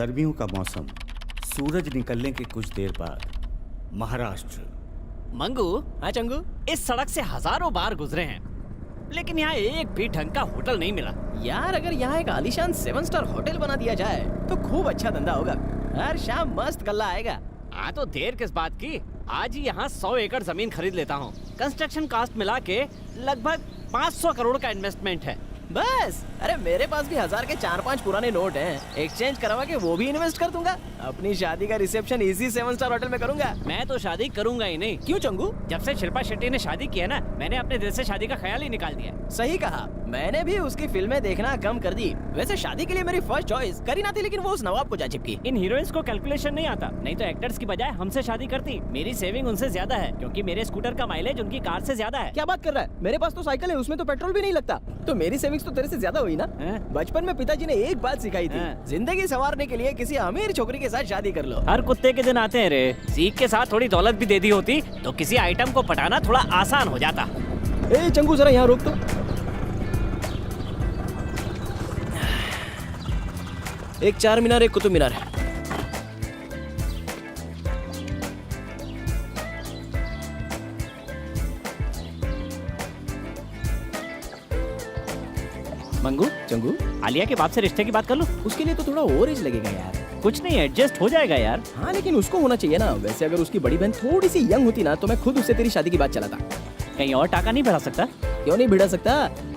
गर्मियों का मौसम, सूरज निकलने के कुछ देर बाद महाराष्ट्र। मंगू, हाँ चंगू, इस सड़क से हजारों बार गुजरे हैं, लेकिन यहाँ एक भी ढंग का होटल नहीं मिला। यार अगर यहाँ एक आलीशान 7 स्टार होटल बना दिया जाए तो खूब अच्छा धंधा होगा। हर शाम मस्त गल्ला आएगा। हाँ तो देर किस बात की, आज ही यहाँ 100 एकड़ जमीन खरीद लेता हूँ। कंस्ट्रक्शन कॉस्ट मिला के लगभग 500 करोड़ का इन्वेस्टमेंट है। बस, अरे मेरे पास भी 1000 के 4-5 पुराने नोट हैं, एक्सचेंज करवा के वो भी इन्वेस्ट कर दूंगा। अपनी शादी का रिसेप्शन इसी 7 स्टार होटल में करूंगा। मैं तो शादी करूंगा ही नहीं। क्यों चंगू? जब से शिल्पा शेट्टी ने शादी की है ना, मैंने अपने दिल से शादी का ख्याल ही निकाल दिया। सही कहा, मैंने भी उसकी फिल्में देखना कम कर दी। वैसे शादी के लिए मेरी फर्स्ट चॉइस करीना थी, लेकिन वो उस नवाब को जा चिपकी। इन हीरोइंस को कैलकुलेशन नहीं आता, नहीं तो एक्टर्स की बजाय हमसे शादी करती। मेरी सेविंग उनसे ज्यादा है, क्योंकि मेरे स्कूटर का माइलेज उनकी कार से ज्यादा है। क्या बात कर रहा है? मेरे पास तो साइकिल है, उसमें तो पेट्रोल भी नहीं लगता। तो मेरी सेविंग्स तो तेरे से ज्यादा हुई ना। बचपन में पिताजी ने एक बात सिखाई थी, जिंदगी संवारने के लिए किसी अमीर छोकरी के साथ शादी कर लो। हर कुत्ते के दिन आते हैं रे। सीख के साथ थोड़ी दौलत भी दे दी होती तो किसी आइटम को पटाना थोड़ा आसान हो जाता। ए चंगू, जरा यहाँ रोक तो। एक 4 मीनार, एक कुतुब मीनार है। मंगू, चंगू, आलिया के बाप से रिश्ते की बात कर लो। उसके लिए तो थोड़ा और एज लगेगा यार। कुछ नहीं, एडजस्ट हो जाएगा यार। हाँ लेकिन उसको होना चाहिए ना। वैसे अगर उसकी बड़ी बहन थोड़ी सी यंग होती ना तो मैं खुद उससे तेरी शादी की बात चलाता। कहीं और टाका नहीं बढ़ा सकता? क्यों नहीं भिड़ा सकता?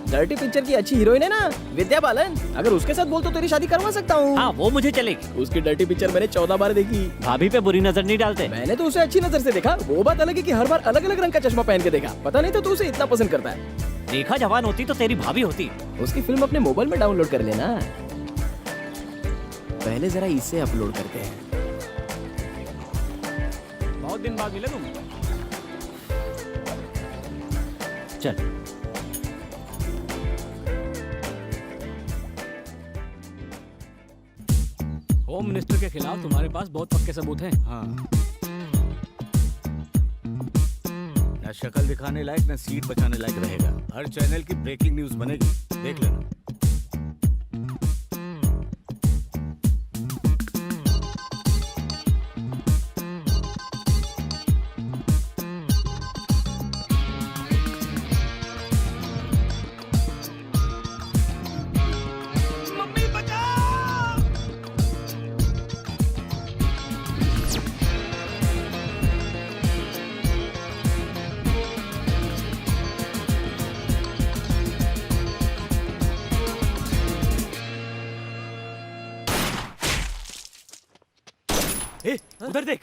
डर्टी पिक्चर की अच्छी हीरोइन है ना, विद्या बालन। अगर उसके साथ बोल तो तेरी शादी करवा सकता हूँ। हाँ वो मुझे चलेगी। उसकी डर्टी पिक्चर मैंने 14 बार देखी। भाभी पे बुरी नजर नहीं डालते। मैंने तो उसे अच्छी नजर से देखा। वो बात अलग है कि हर बार अलग अलग रंग का चश्मा पहन के देखा। पता नहीं तो तू उसे इतना पसंद करता है। रेखा जवान होती तो तेरी भाभी होती। उसकी फिल्म अपने मोबाइल में डाउनलोड कर लेना। पहले जरा इसे अपलोड करते हैं। बहुत दिन बाद मिले तुम। चल। होम मिनिस्टर के खिलाफ तुम्हारे पास बहुत पक्के सबूत हैं। हाँ, न शक्ल दिखाने लायक न सीट बचाने लायक रहेगा। हर चैनल की ब्रेकिंग न्यूज बनेगी, देख लेना। ए, उधर देख।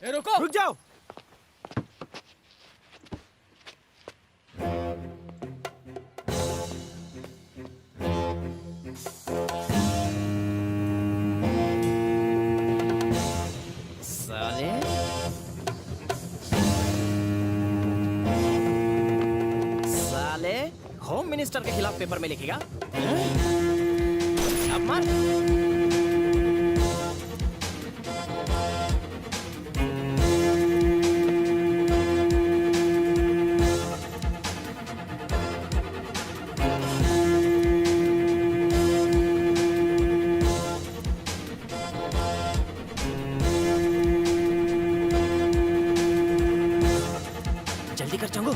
ए, रुको, रुक जाओ। साले साले होम मिनिस्टर के खिलाफ पेपर में लिखेगा। अब मार। जल्दी कर चंगू।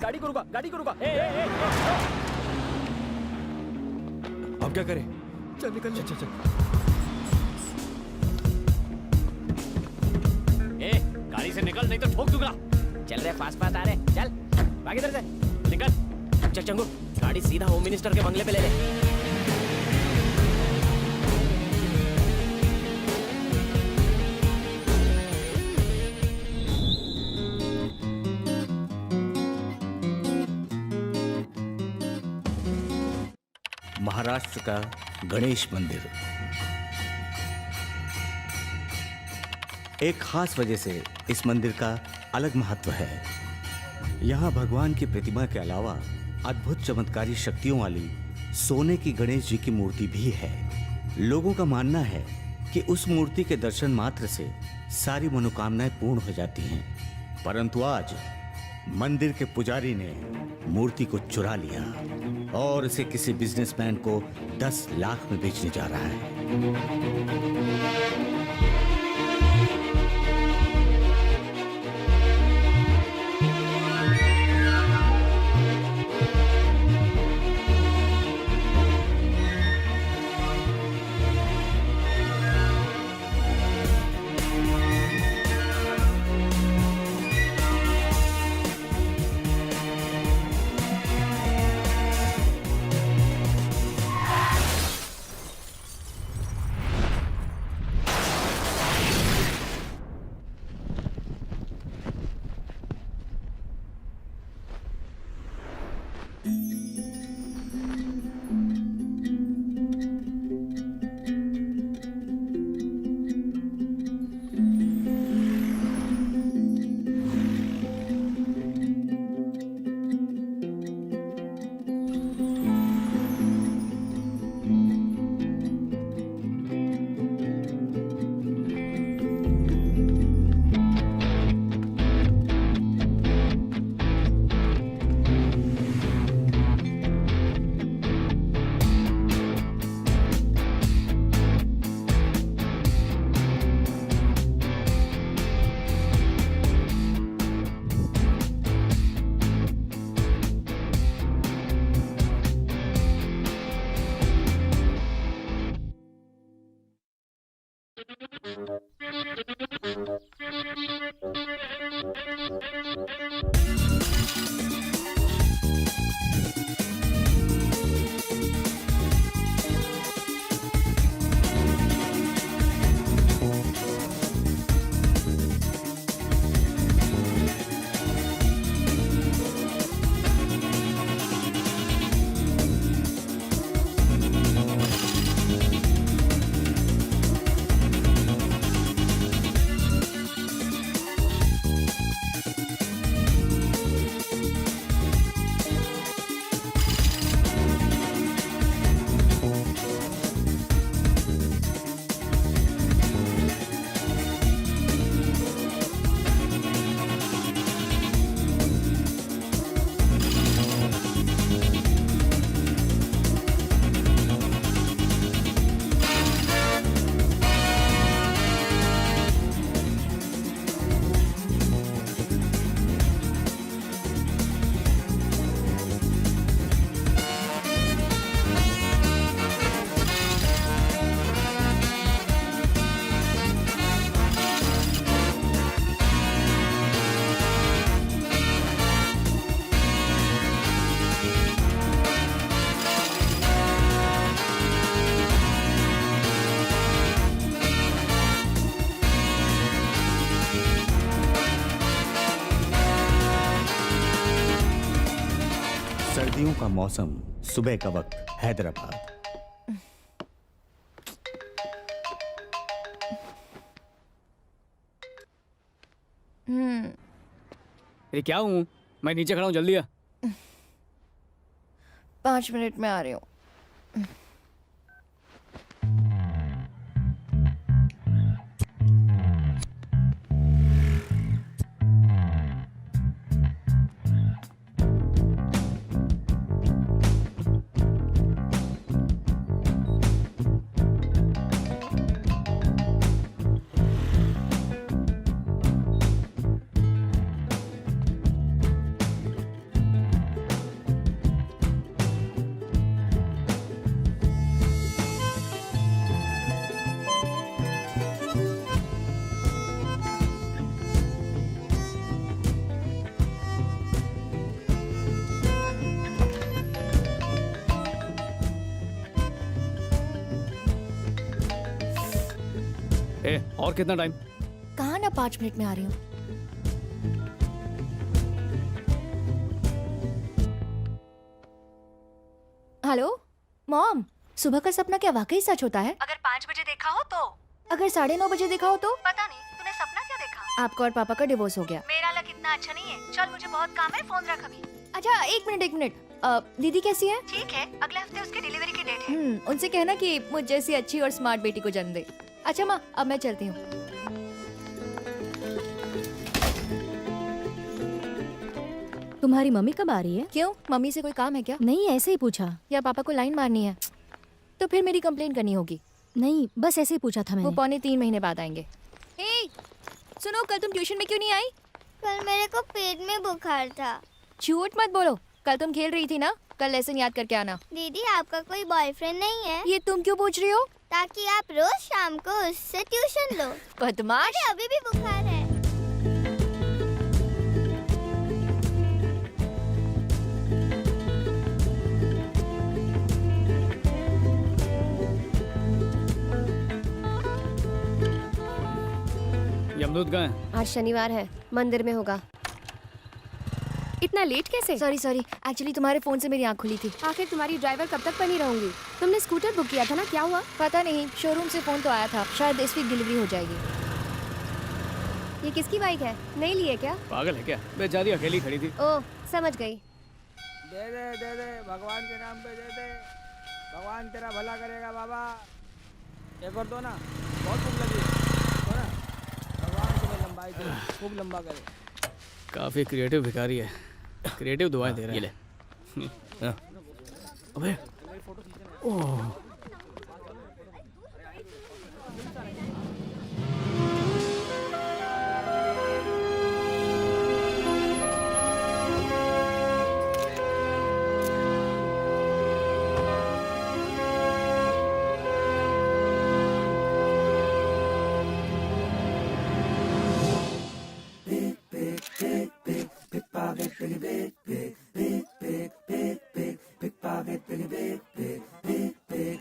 गाड़ी को रुका, गाड़ी को रुका। अब क्या करें? चल निकल, चल चल। ए, गाड़ी से निकल नहीं तो ठोक दूंगा। चल रहे, फास्ट फास्ट आ रहे। चल भाग इधर से, निकल। चल चंगू, गाड़ी सीधा होम मिनिस्टर के बंगले पे ले ले। महाराष्ट्र का गणेश मंदिर एक खास वजह से इस मंदिर का अलग महत्व है। यहाँ भगवान की प्रतिमा के अलावा अद्भुत चमत्कारी शक्तियों वाली सोने की गणेश जी की मूर्ति भी है। लोगों का मानना है कि उस मूर्ति के दर्शन मात्र से सारी मनोकामनाएं पूर्ण हो जाती हैं। परंतु आज मंदिर के पुजारी ने मूर्ति को चुरा लिया और इसे किसी बिजनेसमैन को 10 लाख में बेचने जा रहा है। सर्दियों का मौसम, सुबह का वक्त, हैदराबाद। अरे क्या हूँ मैं, नीचे खड़ा हूँ, जल्दी आ। 5 मिनट में आ रही हूँ। और कितना टाइम? कहा ना 5 मिनट में आ रही हूँ। हेलो मॉम, सुबह का सपना क्या वाकई सच होता है? अगर 5 बजे देखा हो तो? अगर 9:30 बजे देखा हो तो? पता नहीं, तूने सपना क्या देखा? आपका और पापा का डिवोर्स हो गया। मेरा लकी इतना अच्छा नहीं है। चल मुझे बहुत काम है, फोन रख अभी। अच्छा एक मिनट दीदी कैसी है? ठीक है, अगले हफ्ते उसकी डिलीवरी की डेट है। उनसे कहना कि मुझ जैसी अच्छी और स्मार्ट बेटी को जन्म दे। अच्छा माँ, अब मैं चलती हूँ। तुम्हारी मम्मी कब आ रही है? क्यों, मम्मी से कोई काम है क्या? नहीं, ऐसे ही पूछा। या पापा को लाइन मारनी है? तो फिर मेरी कंप्लेंट करनी होगी। नहीं, बस ऐसे ही पूछा था वो मैंने। 2.25 महीने बाद आएंगे। हे, सुनो, कल तुम ट्यूशन में क्यों नहीं आई? कल मेरे को पेट में बुखार था। झूठ मत बोलो, कल तुम खेल रही थी ना। कल लेसन याद करके आना। दीदी, आपका कोई बॉयफ्रेंड नहीं है? ये तुम क्यों पूछ रही हो? ताकि आप रोज शाम को उससे ट्यूशन लो। बदमाश। अरे अभी भी बुखार है। यमदूत कहाँ है? आज शनिवार है, मंदिर में होगा। इतना लेट कैसे? सॉरी, एक्चुअली तुम्हारे फोन से मेरी आँख खुली थी। आखिर तुम्हारी ड्राइवर कब तक बनी रहूंगी? तुमने स्कूटर बुक किया था ना, क्या हुआ? पता नहीं, शोरूम से फोन तो आया था, शायद इस वीक डिलीवरी हो जाएगी। ये किसकी बाइक है? नहीं ली है क्या? पागल है क्या? बेचारी अकेली खड़ी थी। ओह, समझ गई। दे दे, भगवान के नाम पे दे दे। भगवान तेरा भला करेगा बाबा। एक और दो ना, बहुत भूख लगी है। दो ना, भगवान तुम्हें लंबाई दे, खूब लंबा करे। काफी क्रिएटिव भिखारी है, क्रिएटिव दुआएं दे रहा है। ये ले। अबे ओह,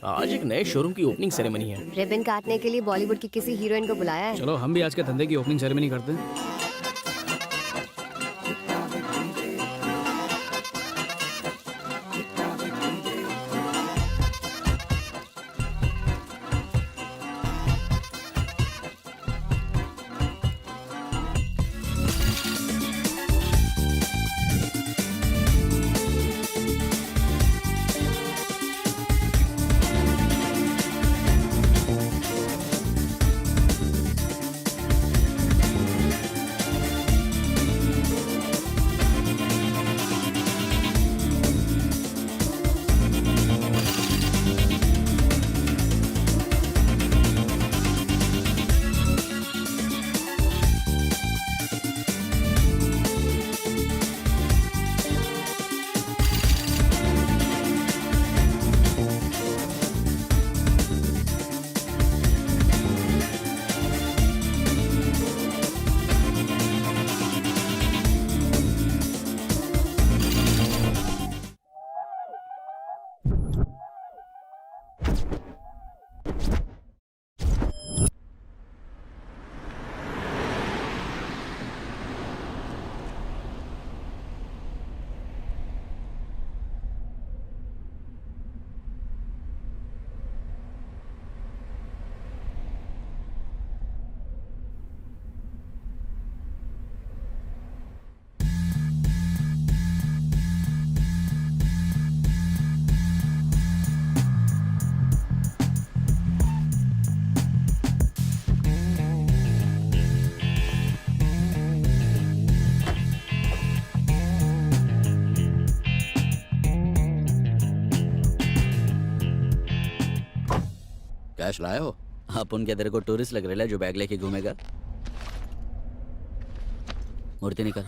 आज एक नए शोरूम की ओपनिंग सेरेमनी है। रिबन काटने के लिए बॉलीवुड की किसी हीरोइन को बुलाया है। चलो हम भी आज के धंधे की ओपनिंग सेरेमनी करते हैं। कैश लाए हो? अपन क्या तेरे को टूरिस्ट लग रहा है जो बैग लेके घूमेगा? मूर्ति निकल।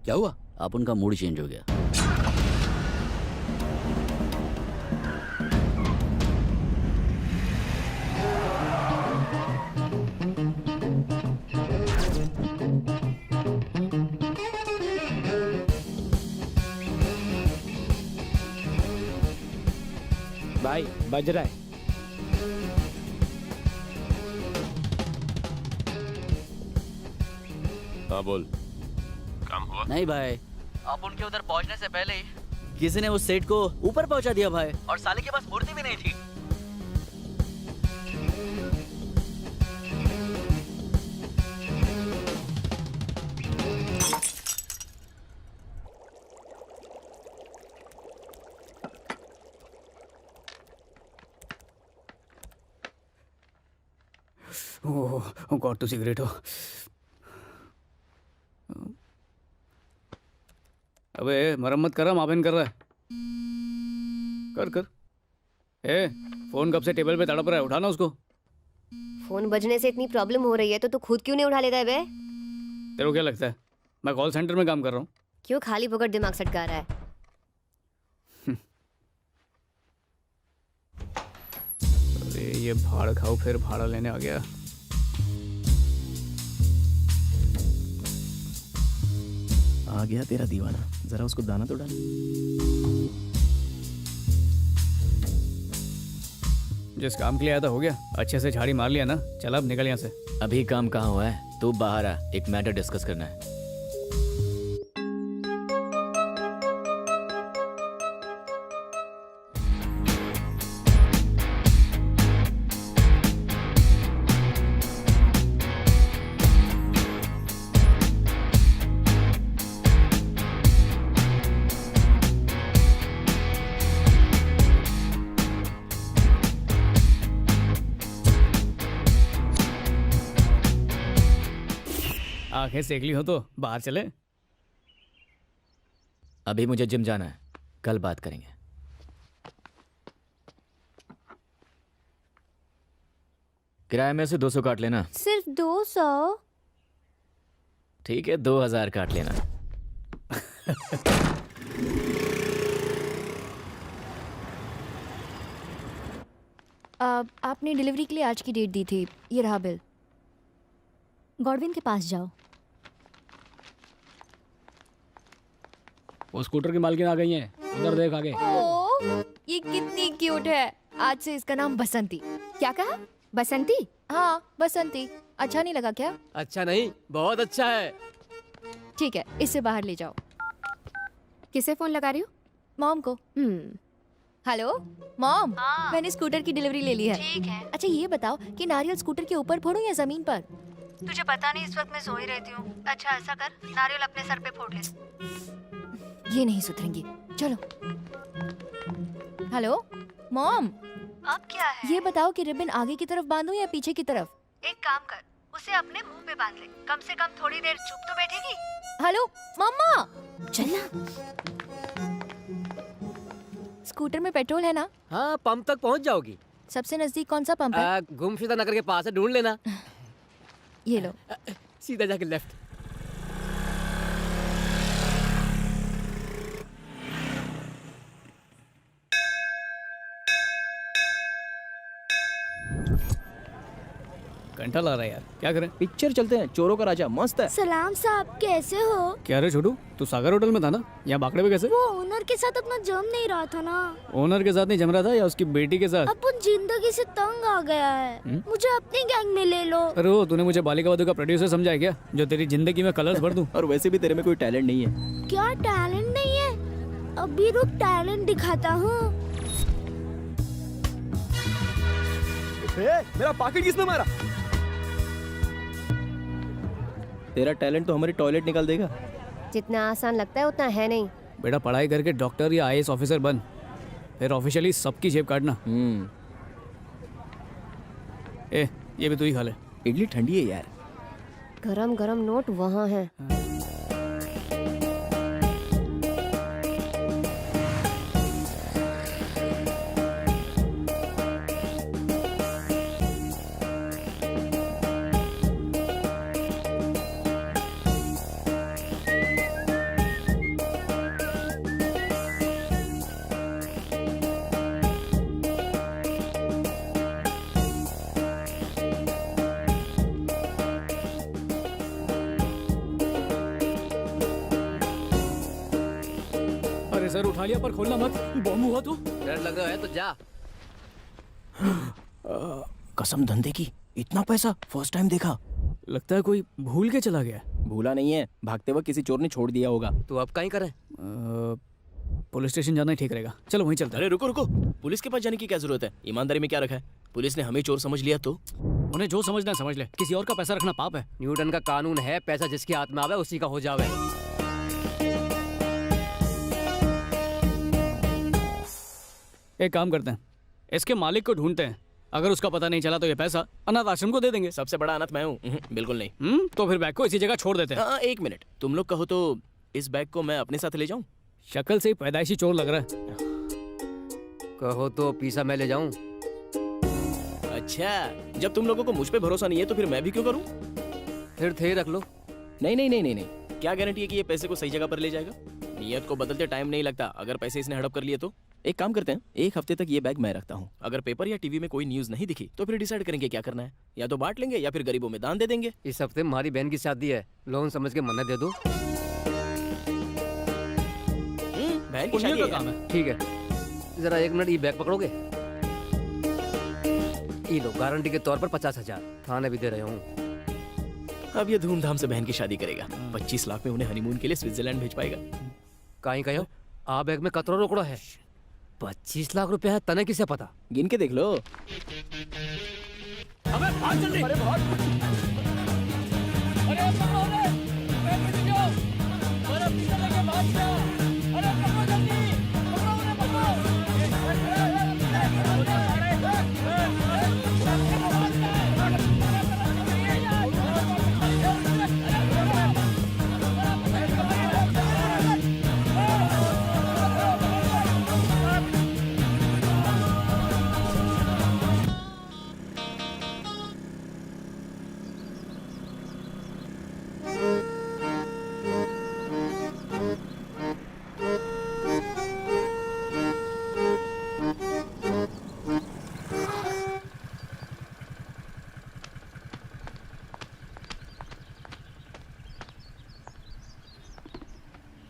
क्या हुआ? आप उनका मूड चेंज हो गया। भाई बज रहा है। हाँ बोल। काम हुआ? नहीं भाई, अब उनके उधर पहुंचने से पहले ही किसी ने उस सेठ को ऊपर पहुंचा दिया भाई, और साले के पास मूर्ति भी नहीं थी। ओह गॉड, तू सिगरेट हो। अबे मरम्मत कर रहा, मापेन कर रहा है। कर कर। ए फोन कब से टेबल पे तड़प रहा है, उठाना उसको। फोन बजने से इतनी प्रॉब्लम हो रही है तो तू खुद क्यों नहीं उठा लेता है बे? तेरे को क्या लगता है मैं कॉल सेंटर में काम कर रहा हूँ? क्यों खाली फोकट दिमाग सटका रहा है? अरे ये भाड़ खाओ फिर भाड़ा लेने आ गया। आ गया तेरा दीवाना, जरा उसको दाना तो डाल। जिस काम के लिए आया था हो गया, अच्छे से झाड़ी मार लिया ना। चल अब निकल यहाँ से। अभी काम कहाँ हुआ है? तू बाहर आ, एक मैटर डिस्कस करना है। आंखें सेक ली हो तो बाहर चले। अभी मुझे जिम जाना है, कल बात करेंगे। किराए में से 200 काट लेना। सिर्फ 200? ठीक है, 2000 काट लेना। आपने डिलीवरी के लिए आज की डेट दी थी, ये रहा बिल। गॉडविन के पास जाओ। वो स्कूटर की मालकिन आ गई है, उधर देख आगे। ओह, ये कितनी क्यूट है। आज से इसका नाम बसंती। क्या कहा? बसंती? हाँ बसंती। अच्छा नहीं लगा क्या? अच्छा नहीं, बहुत अच्छा है। ठीक है, इसे बाहर ले जाओ। किसे फोन लगा रही हो? मॉम को। हेलो मॉम, मैंने स्कूटर की डिलीवरी ले ली है। ठीक है। अच्छा ये बताओ कि नारियल स्कूटर के ऊपर फोड़ूं या जमीन पर? तुझे पता नहीं इस वक्त मैं सो ही रहती हूँ। अच्छा ऐसा कर, नारियल अपने सर पे फोड़ ले। ये नहीं सुधरेंगी। चलो। हेलो मॉम, अब क्या है? ये बताओ कि रिबन आगे की तरफ बांधूं या पीछे की तरफ? एक काम कर, उसे अपने मुंह पे बांध ले। कम से कम थोड़ी देर चुप तो बैठेगी। हेलो मम्मा, चलना। स्कूटर में पेट्रोल है ना? हाँ, पंप तक पहुंच जाओगी। सबसे नजदीक कौन सा पंप है? गुमशुदा नगर के पास है, ढूंढ लेना। ये लो। सीधा जाके लेफ्ट। घंटा लग रहा है यार, क्या करें? पिक्चर चलते हैं, चोरों का राजा मस्त है। सलाम साहब, कैसे हो? क्या रे छोटू, तू सागर होटल में था ना? यहाँ बाकड़े पे कैसे? वो ओनर के साथ अपना जम नहीं रहा था ना। ओनर के साथ नहीं जम रहा था या उसकी बेटी के साथ? अपन जिंदगी से तंग आ गया है। मुझे अपनी गैंग में ले लो। अरे वो तूने मुझे बालिका वधू का प्रोड्यूसर समझा है क्या, जो तेरी जिंदगी में कलर्स भर दूं? और वैसे भी तेरे में कोई टैलेंट नहीं है। क्या टैलेंट नहीं है? अभी रुक, टैलेंट दिखाता हूँ। मेरा पॉकेट किसने मारा? तेरा टैलेंट तो हमारी टॉयलेट निकाल देगा। जितना आसान लगता है उतना है नहीं। बेटा पढ़ाई करके डॉक्टर या IAS ऑफिसर बन, फिर ऑफिशियली सबकी जेब काटना। ए ये भी तू ही खा ले। इडली ठंडी है यार। गरम गरम नोट वहाँ है। अरे सर उठा लिया पर खोलना मत, बॉम्ब हुआ तो। डर लग रहा है तो जा। कसम धंधे की, इतना पैसा फर्स्ट टाइम देखा। लगता है कोई भूल के चला गया। भूला नहीं है, भागते वक्त किसी चोर ने छोड़ दिया होगा। तो अब कहीं करें? पुलिस स्टेशन जाना ही ठीक रहेगा, चलो वहीं चलते हैं। अरे रुको रुको, पुलिस के पास जाने की क्या जरूरत है? ईमानदारी में क्या रखा है? पुलिस ने हमें चोर समझ लिया तो? उन्हें जो समझना है समझ ले, किसी और का पैसा रखना पाप है। न्यूटन का कानून है, पैसा जिसके हाथ में आवे उसी का हो जावे। एक काम करते हैं, इसके मालिक को ढूंढते हैं। अगर उसका पता नहीं चला तो ये पैसा अनाथ आश्रम को दे देंगे। सबसे बड़ा अनाथ मैं हूँ। बिल्कुल नहीं। तो फिर बैग को इसी जगह छोड़ देते हैं। हाँ, एक मिनट, तुम लोग कहो तो इस बैग को मैं अपने साथ ले जाऊं? शक्ल से ही पैदाइशी चोर लग रहा है। कहो तो पीसा मैं ले जाऊं? अच्छा, जब तुम लोगों को मुझ पे भरोसा नहीं है तो फिर मैं भी क्यों करूं? फिर थे रख लो। नहीं नहीं नहीं नहीं नहीं, क्या गारंटी है कि ये पैसे को सही जगह पर ले जाएगा? नियत को बदलते टाइम नहीं लगता। अगर पैसे इसने हड़प कर लिए तो एक काम करते हैं, एक हफ्ते तक ये बैग मैं रखता हूँ। अगर पेपर या टीवी में कोई न्यूज नहीं दिखी तो फिर डिसाइड करेंगे क्या करना है। या तो बांट लेंगे या फिर गरीबों में दान दे देंगे। इस हफ्ते हमारी बहन की शादी है, लोन समझ के मन्नत दे दो। बहन की शादी है। ठीक है, जरा 1 मिनट ये बैग पकड़ोगे? ये लो, गारंटी के तौर पर 50,000 थाने भी दे रहे हूँ। अब ये धूमधाम से बहन की शादी करेगा। 25 लाख में उन्हें हनीमून के लिए स्विट्जरलैंड भेज पाएगा। कहीं कहो आ बैग में कतरो रोकड़ा है। 25 लाख रुपया है, तने किसे पता? गिन के देख लो। अबे भाग जल्दी। अरे भाग। अरे पकड़ो रे, बैग में जाओ। अरे पीछे लगे भाग जाओ। अरे पकड़ो जल्दी, पकड़ो रे पकड़ो।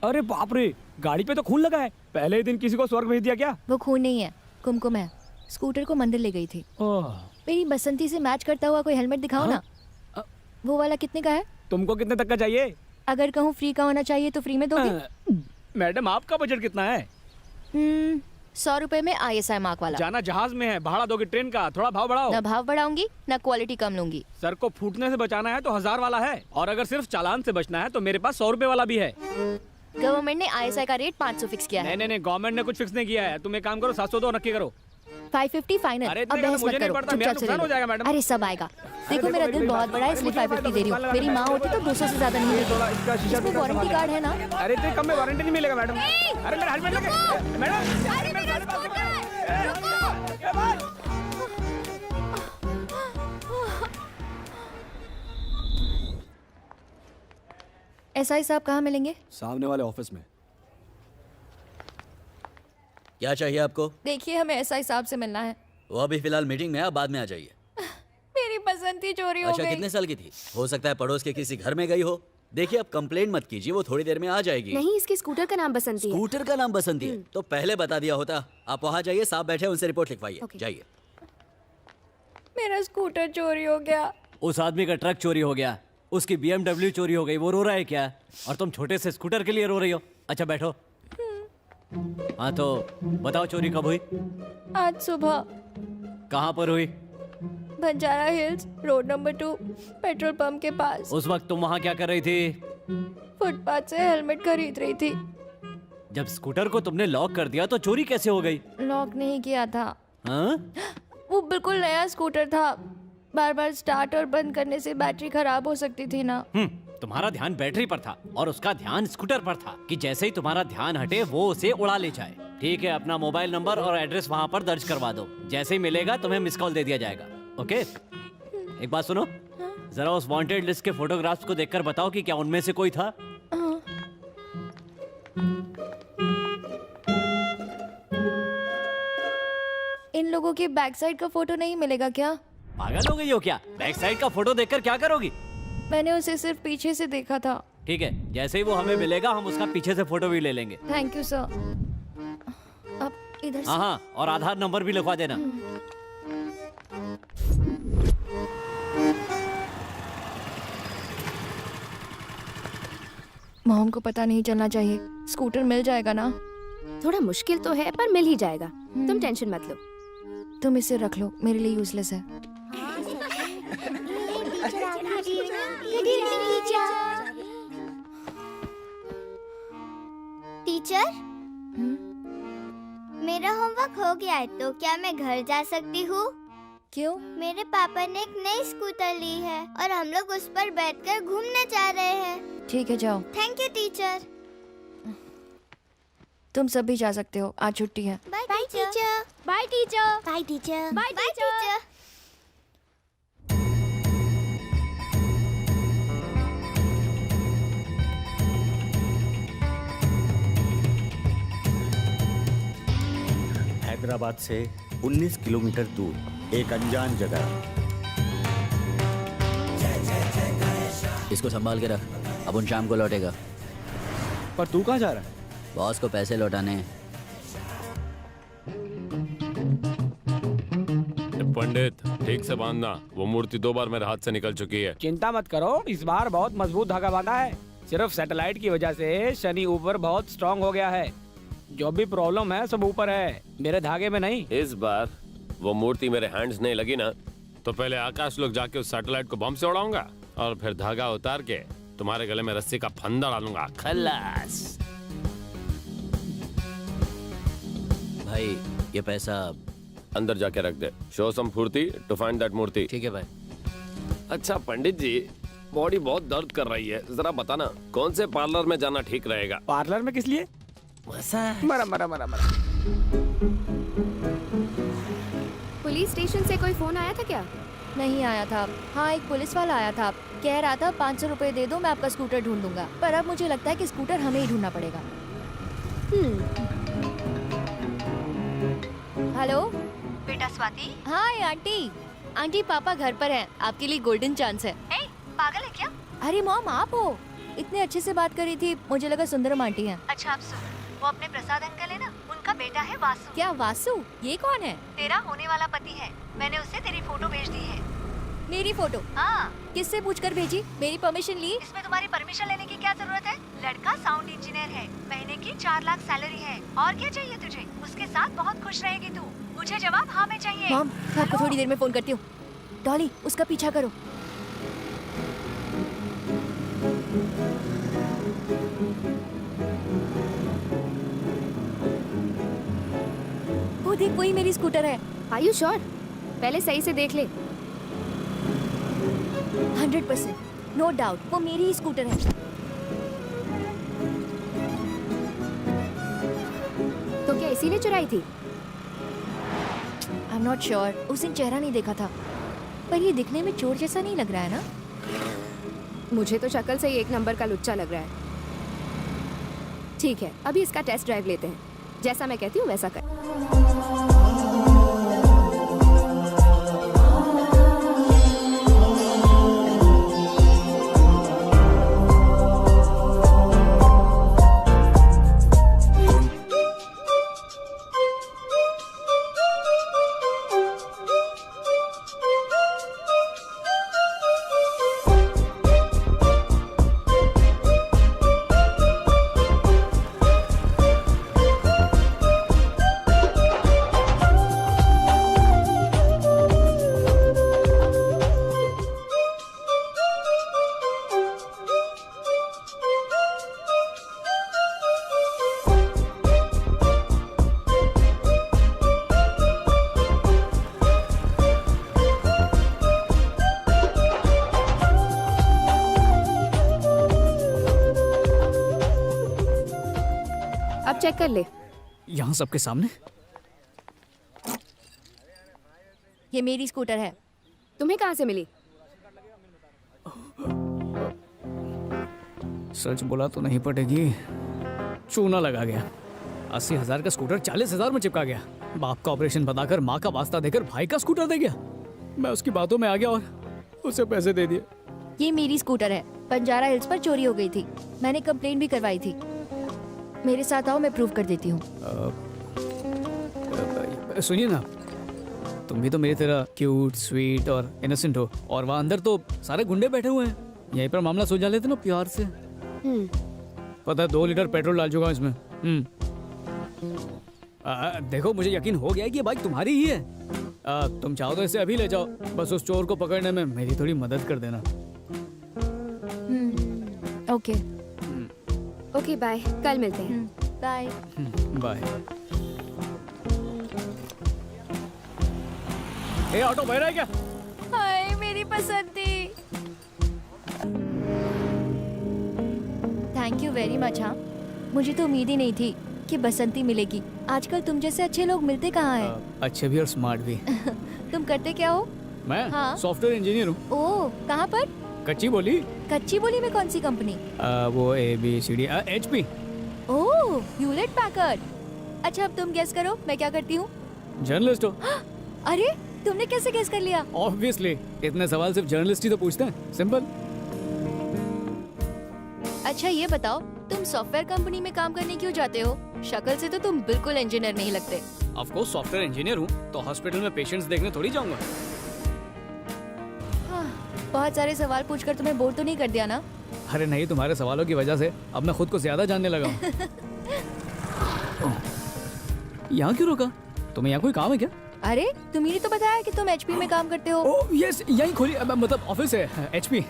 अरे बाप रे, गाड़ी पे तो खून लगा है। पहले ही दिन किसी को स्वर्ग भेज दिया क्या? वो खून नहीं है, कुमकुम है। स्कूटर को मंदिर ले गई थी। मेरी बसंती से मैच करता हुआ कोई हेलमेट दिखाओ ना। वो वाला कितने का है? तुमको कितने तक का चाहिए? अगर कहूँ फ्री का होना चाहिए तो फ्री में दोगे? मैडम, आपका बजट कितना है? 100 रुपए में ISI मार्क वाला। जाना जहाज में है, भाड़ा दोगे ट्रेन का, थोड़ा भाव बढ़ाओ। ना भाव बढ़ाऊंगी ना क्वालिटी कम लूंगी। सर को फूटने से बचाना है तो 1000 वाला है, और अगर सिर्फ चालान से बचना है तो मेरे पास 100 रुपए वाला भी है। गवर्नमेंट ने ISI का रेट 500 फिक्स किया है। नहीं, गवर्नमेंट ने कुछ फिक्स नहीं किया है। तुम एक काम करो, 700 दो, नक्की करो। 550 फाइनल। अरे अब बहस मत करो, चुपचाप से ले लो। अरे सब आएगा। देखो मेरा दिल बहुत बड़ा है, इसलिए 550 दे रही हूँ। मेरी माँ होती तो 200 से ज्यादा नहीं देती। इसमें वारंटी कार्ड है ना? अरे इतने कम में वारंटी नहीं मिलेगा मैडम। अरे मेरा हेलमेट लगे मैडम। SI साहब कहाँ मिलेंगे? सामने वाले ऑफिस में। क्या चाहिए आपको? देखिए, हमें SI साहब से मिलना है। वो अभी फिलहाल मीटिंग में है, बाद में आ जाइए। मेरी बसंती चोरी हो गई। कितने साल की थी? हो सकता है पड़ोस के किसी घर में गई हो। देखिए, अब कंप्लेंट मत कीजिए, वो थोड़ी देर में आ जाएगी। नहीं, इसके स्कूटर का नाम बसंती है। स्कूटर का नाम बसंती है तो पहले बता दिया होता। आप वहाँ जाइए, साहब बैठे उनसे रिपोर्ट लिखवाइए। जाइए। मेरा स्कूटर चोरी हो गया। उस आदमी का ट्रक चोरी हो गया, उसकी BMW चोरी हो गई। वो रो रहा है क्या? और तुम छोटे से स्कूटर के लिए रो रही हो? अच्छा बैठो। हाँ तो बताओ, चोरी कब हुई? आज सुबह। कहाँ पर हुई? Banjara hills, road number 2, petrol pump के पास। उस वक्त तुम वहाँ क्या कर रही थी? फुटपाथ से हेलमेट खरीद रही थी। जब स्कूटर को तुमने लॉक कर दिया तो चोरी कैसे हो गई? लॉक नहीं किया था। हाँ? वो बिल्कुल नया स्कूटर था। बार बार स्टार्ट और बंद करने से बैटरी खराब हो सकती थी ना। तुम्हारा ध्यान बैटरी पर था और उसका ध्यान स्कूटर पर था कि जैसे ही तुम्हारा ध्यान हटे वो उसे उड़ा ले जाए। ठीक है, अपना मोबाइल नंबर और एड्रेस वहाँ पर दर्ज करवा दो। जैसे ही मिलेगा तुम्हें मिस कॉल दे दिया जाएगा। ओके? एक बात सुनो, जरा उस वांटेड लिस्ट के फोटोग्राफ्स को देखकर बताओ कि क्या उनमें से कोई था। इन लोगों के बैक साइड का फोटो नहीं मिलेगा क्या? पागल हो गई हो क्या? बैक साइड का फोटो देखकर क्या करोगी? मैंने उसे सिर्फ पीछे से देखा था। ठीक है, जैसे ही वो हमें मिलेगा हम उसका पीछे से फोटो भी ले लेंगे। Thank you sir. अब इधर से। हाँ, और आधार नंबर भी लिखवा देना। मॉम को पता नहीं चलना चाहिए। स्कूटर मिल जाएगा ना? थोड़ा मुश्किल तो है पर मिल ही जाएगा, तुम टेंशन मत लो। तुम इसे रख लो, मेरे लिए यूजलेस है। टीचर, मेरा होमवर्क हो गया है तो क्या मैं घर जा सकती हूँ? क्यों? मेरे पापा ने एक नई स्कूटर ली है और हम लोग उस पर बैठकर घूमने जा रहे हैं। ठीक है, जाओ। Thank you teacher. तुम सब भी जा सकते हो, आज छुट्टी है। Bye teacher. Bye teacher. Bye teacher. Bye teacher. Hyderabad से 19 किलोमीटर दूर एक अनजान जगह। इसको संभाल के रख, अपन शाम को लौटेगा। पर तू कहाँ जा रहा है? बॉस को पैसे लौटाने हैं। पंडित ठीक से बांधना, वो मूर्ति 2 बार मेरे हाथ से निकल चुकी है। चिंता मत करो, इस बार बहुत मजबूत धागा बांधा है। सिर्फ सैटेलाइट की वजह से शनि ऊपर बहुत स्ट्रांग हो गया है। जो भी प्रॉब्लम है सब ऊपर है, मेरे धागे में नहीं। इस बार वो मूर्ति मेरे हैंड्स नहीं लगी ना, तो पहले आकाश लोग जाके उस सैटेलाइट को बम से उड़ाऊंगा और फिर धागा उतार के तुम्हारे गले में रस्सी का फंदा डालूंगा। खल्लास। भाई ये पैसा अंदर जाके रख दे। शो सम फुर्ती टू फाइंड दैट मूर्ति। ठीक है भाई। अच्छा पंडित जी, बॉडी बहुत दर्द कर रही है, जरा बताना कौन से पार्लर में जाना ठीक रहेगा? पार्लर में किस लिए? मरा मरा मरा मरा। पुलिस स्टेशन से कोई फोन आया था क्या? नहीं आया था। हाँ, एक पुलिस वाला आया था, कह रहा था 500 रुपए दे दो मैं आपका स्कूटर ढूंढ दूंगा। पर अब मुझे लगता है कि स्कूटर हमें ही ढूंढना पड़ेगा। हेलो बेटा स्वाति। Hi aunty. आंटी पापा घर पर हैं, आपके लिए गोल्डन चांस है। ए, पागल है क्या? अरे मॉम, आप हो? इतने अच्छे से बात करी थी, मुझे लगा सुंदरम आंटी हैं। अच्छा अब सुन, वो अपने प्रसाद अंकल है ना, उनका बेटा है वासु। क्या वासु? ये कौन है? तेरा होने वाला पति है। मैंने उसे तेरी फोटो भेज दी है। मेरी फोटो? हाँ। किससे पूछकर भेजी? मेरी परमिशन ली? इसमें तुम्हारी परमिशन लेने की क्या जरूरत है? लड़का साउंड इंजीनियर है, महीने की 4 लाख सैलरी है। और क्या चाहिए तुझे? उसके साथ बहुत खुश रहेगी तू। मुझे जवाब हाँ में चाहिए। मॉम, मैं आपको थोड़ी देर में फोन करती हूँ। डॉली, उसका पीछा करो। वो देख, वही मेरी स्कूटर है। Are you sure? पहले सही से देख ले। 100%, नो डाउट, वो मेरी ही स्कूटर है। तो क्या इसीलिए चुराई थी? आई एम नॉट श्योर, उस दिन चेहरा नहीं देखा था। पर ये दिखने में चोर जैसा नहीं लग रहा है ना? मुझे तो शक्ल से ही 1 नंबर का लुच्चा लग रहा है। ठीक है, अभी इसका टेस्ट ड्राइव लेते हैं। जैसा मैं कहती हूँ वैसा कर। अब चेक कर ले। यहाँ सबके सामने? ये मेरी स्कूटर है। तुम्हें कहाँ से मिली? सच बोला तो नहीं पटेगी। चूना लगा गया। 80,000 का स्कूटर 40,000 में चिपका गया। बाप का ऑपरेशन बताकर माँ का वास्ता देकर भाई का स्कूटर दे गया। मैं उसकी बातों में आ गया और उसे पैसे दे दिए। ये मेरी स्कूटर है, बंजारा हिल्स पर चोरी हो गई थी। मैंने कंप्लेंट भी करवाई थी। मेरे साथ आओ, मैं प्रूव कर देती हूँ। सुनिए ना, तुम भी तो मेरी तरह क्यूट स्वीट और इनोसेंट हो, और वहाँ अंदर तो सारे गुंडे बैठे हुए हैं। यहीं पर मामला सुलझा लेते ना प्यार से। पता है 2 लीटर पेट्रोल डाल चुका हूँ इसमें। देखो मुझे यकीन हो गया है कि ये बाइक तुम्हारी ही है। तुम चाहो तो इसे अभी ले जाओ, बस उस चोर को पकड़ने में मेरी थोड़ी मदद कर देना। ओके ओके बाय, कल मिलते हैं। बाय। बाय। ए ऑटो बह रहा है क्या? हाय मेरी पसंदी। Thank you very much. हाँ, मुझे तो उम्मीद ही नहीं थी कि बसंती मिलेगी। आजकल तुम जैसे अच्छे लोग मिलते कहाँ हैं? अच्छे भी और स्मार्ट भी। तुम करते क्या हो? मैं हाँ। सॉफ्टवेयर इंजीनियर हूँ। ओह, कहाँ पर? कच्ची बोली। कच्ची बोली में कौन सी कंपनी? वो ABCD HP। ओह, ह्यूलेट पैकर्ड। अच्छा अब तुम गेस करो मैं क्या करती हूँ? जर्नलिस्ट हो। अरे तुमने कैसे गेस कर लिया? ऑब्वियसली, इतने सवाल सिर्फ जर्नलिस्ट ही तो पूछते हैं। सिंपल। अच्छा ये बताओ, तुम सॉफ्टवेयर कंपनी में काम करने क्यों जाते हो? शक्ल से तो तुम बिल्कुल इंजीनियर नहीं लगते। ऑफ कोर्स सॉफ्टवेयर इंजीनियर हूँ तो हॉस्पिटल में पेशेंट्स देखने थोड़ी जाऊंगा। बहुत सारे सवाल पूछकर तुम्हें बोर तो नहीं कर दिया ना? अरे नहीं, तुम्हारे सवालों की वजह से अब मैं खुद को ज्यादा जानने लगा हूँ। यहाँ क्यों रोका? तुम्हें यहाँ कोई काम है क्या? अरे तुम्ही ने तो बताया कि तुम HP में काम करते हो। ओह यस, यहीं खोली, मतलब ऑफिस है HP।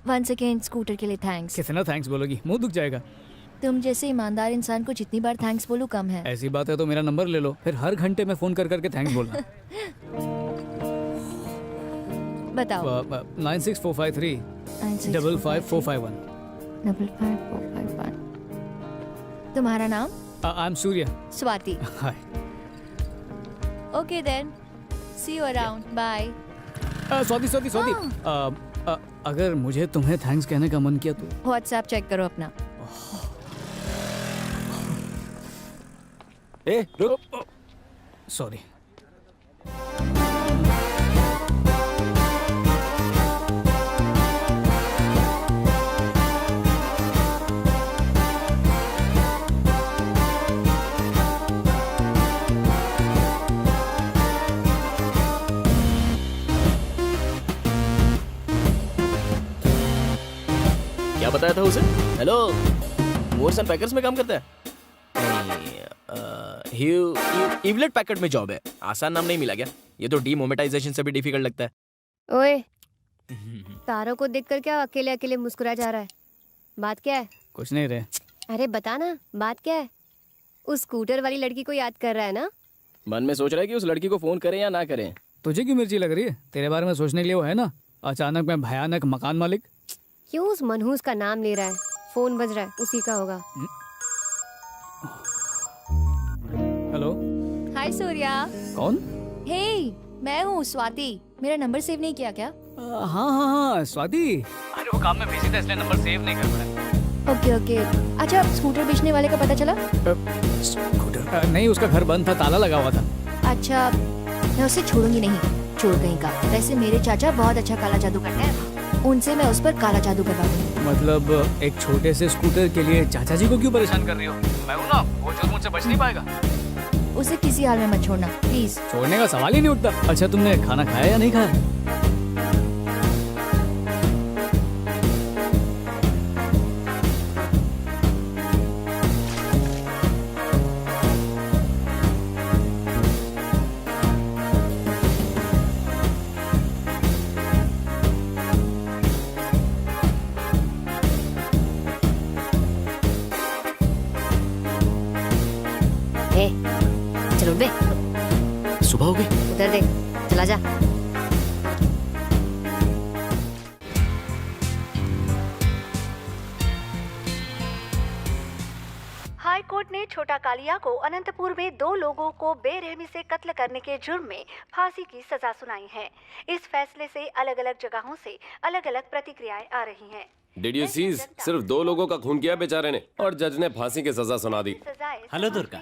वंस अगेन स्कूटर के लिए थैंक्स। कितना थैंक्स बोलोगी, मुंह दुख जाएगा। तुम जैसे ईमानदार इंसान को जितनी बार थैंक्स बोलूं कम है। ऐसी बात है तो मेरा नंबर ले लो, फिर हर घंटे में फोन कर करके थैंक्स बोलना। बताओ। 96453 55451। 55451। तुम्हारा नाम? I am Surya. Swati. Hi. Okay then, see you around, bye. Swati, अगर मुझे तुम्हें थैंक्स कहने का मन किया तो व्हाट्सएप चेक करो अपना। ए रुक, सॉरी। क्या बताया था उसे? हेलो, मोर्स एंड पैकर्स में काम करता है? ह्यूलेट पैकर्ड में जॉब है। आसान नाम नहीं मिला क्या? ये तो डीमोनेटाइजेशन से भी डिफिकल्ट लगता है। ओए, तारों को देखकर क्या अकेले अकेले मुस्कुरा जा रहा है? बात क्या है? कुछ नहीं रे। अरे बता ना, बात क्या है? उस स्कूटर वाली लड़की को याद कर रहा है ना? मन में सोच रहा है कि उस लड़की को फोन करें या ना करें। तुझे क्यों मिर्ची लग रही है? तेरे बारे में सोचने के लिए वो है ना। अचानक मैं भयानक मकान मालिक। क्यों उस मनहूस का नाम ले रहा है? फोन बज रहा है, उसी का होगा। हेलो। हाय सूर्या। कौन? हे, मैं हूँ स्वाति। मेरा नंबर सेव नहीं किया क्या? हाँ स्वाति। अरे वो काम में बिजी था इसलिए नंबर सेव नहीं कर पाया। ओके। अच्छा स्कूटर बेचने वाले का पता चला? स्कूटर? नहीं, उसका घर बंद था, ताला लगा हुआ था। अच्छा, मैं उसे छोड़ूंगी नहीं, छोड़ कहीं का। वैसे मेरे चाचा बहुत अच्छा काला जादू करते हैं, उनसे मैं उस पर काला जादू करवा दूंगी। मतलब एक छोटे से स्कूटर के लिए चाचा जी को क्यों परेशान कर रही हो? मैं हूं ना, वो जो मुझसे बच नहीं पाएगा। उसे किसी हाल में मत छोड़ना प्लीज। छोड़ने का सवाल ही नहीं उठता। अच्छा तुमने खाना खाया या नहीं खाया? चलो बे, सुबह हो गई। उधर देख, चला जा। हाई कोर्ट ने छोटा कालिया को अनंतपुर में 2 लोगों को बेरहमी से कत्ल करने के जुर्म में फांसी की सजा सुनाई है। इस फैसले से अलग अलग जगहों से अलग अलग प्रतिक्रियाएं आ रही हैं। Did you see? सिर्फ 2 लोगों का खून किया बेचारे ने और जज ने फांसी की सजा सुना दी। हेलो दुर्गा।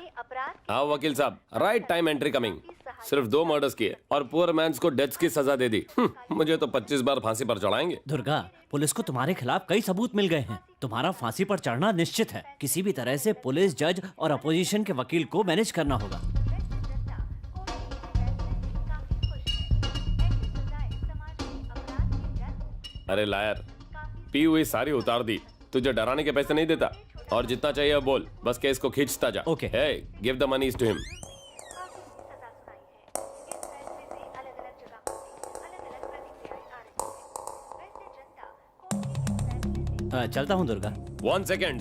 हाँ वकील साहब, राइट टाइम एंट्री कमिंग। सिर्फ 2 मर्डर्स किए और पुअर मैन्स को डेथ की सजा दे दी। मुझे तो 25 बार फांसी पर चढ़ाएंगे। दुर्गा, पुलिस को तुम्हारे खिलाफ कई सबूत मिल गए हैं। तुम्हारा फांसी पर चढ़ना निश्चित है। किसी भी तरह से पुलिस, जज और अपोजिशन के वकील को मैनेज करना होगा। अरे लायर, पी हुई सारी उतार दी, तुझे डराने के पैसे नहीं देता, और जितना चाहिए वो बोल, बस केस को खींचता जा। Okay. Hey, give the monies to him. चलता हूँ दुर्गा। 1 second.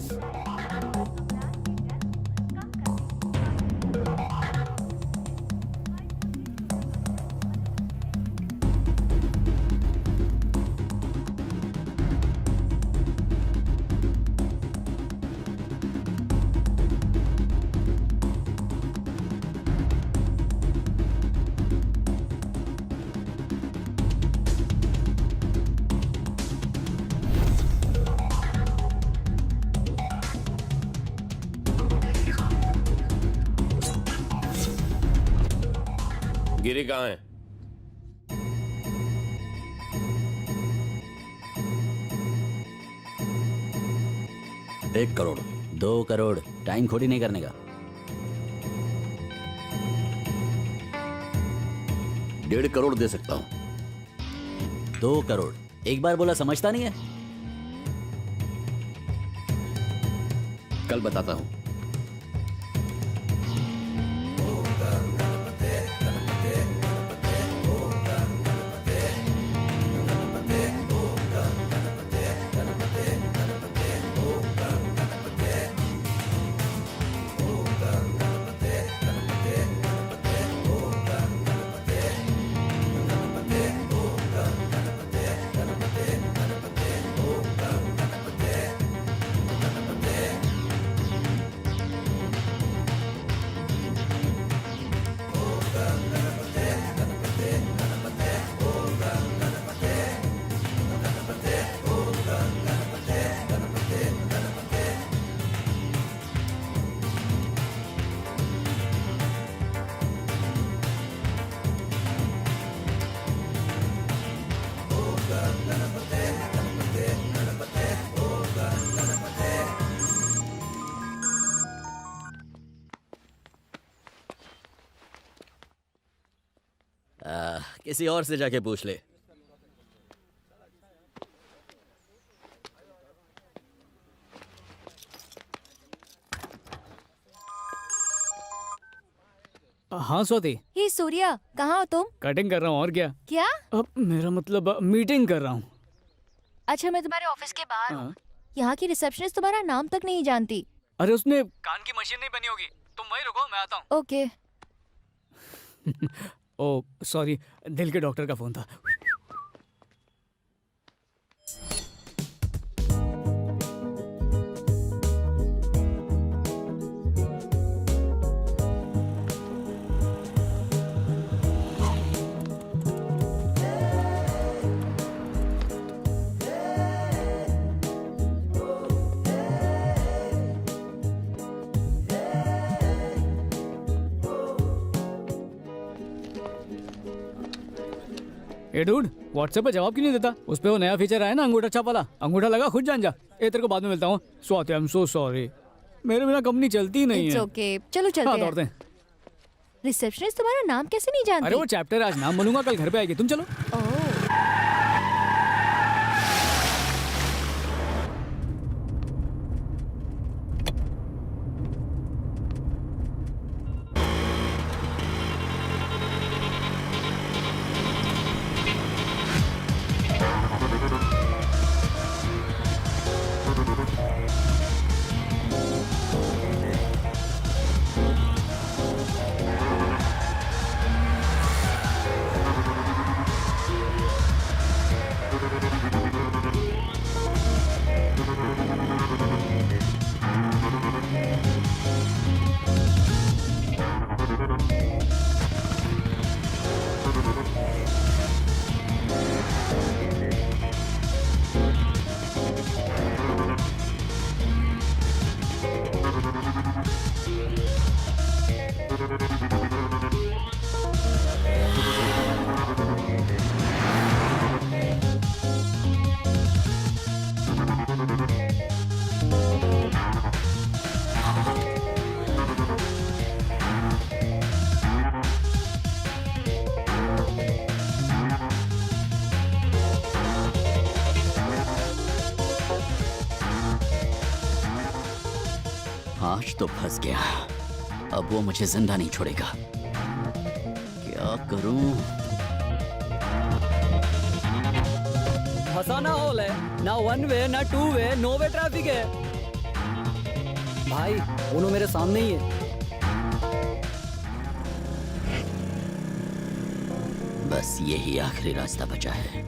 गिरी कहाँ है? एक करोड़, 2 करोड़, टाइम खोटी नहीं करने का। 1.5 करोड़ दे सकता हूँ। 2 करोड़, एक बार बोला समझता नहीं है। कल बताता हूँ। किसी और से जाके पूछ ले। हाँ स्वाति, हे सूर्या, कहाँ हो तुम? कटिंग कर रहा हूँ और क्या। क्या? अब मेरा मतलब मीटिंग कर रहा हूँ। अच्छा, मैं तुम्हारे ऑफिस के बाहर हूँ। हाँ। यहाँ की रिसेप्शनिस्ट तुम्हारा नाम तक नहीं जानती। अरे उसने कान की मशीन नहीं बनी होगी, तुम वहीं रुको, मैं आता हूँ। ओके। ओ सॉरी, दिल के डॉक्टर का फोन था। ए डूड, व्हाट्सएप पे जवाब क्यों नहीं देता? उस पे वो नया फीचर आया ना, अंगूठा छाप वाला। अंगूठा लगा, खुद जान जा। ए तेरे को बाद में मिलता हूँ। Swati, I am so sorry, मेरे बिना कंपनी चलती ही नहीं इट्स है। ओके, चलो चलते हाँ, हैं। दौड़ते हैं। रिसेप्शनिस्ट तुम्हारा नाम कैसे नहीं जानती? अरे वो चैप्टर आज नाम बनूंगा, कल घर पे आएगी, तुम चलो। ओह, आज तो फंस गया। अब वो मुझे जिंदा नहीं छोड़ेगा। क्या करूं? फंसाना हॉल है, ना वन वे ना two way, no way traffic है। भाई दोनों मेरे सामने ही है। बस यही आखिरी रास्ता बचा है।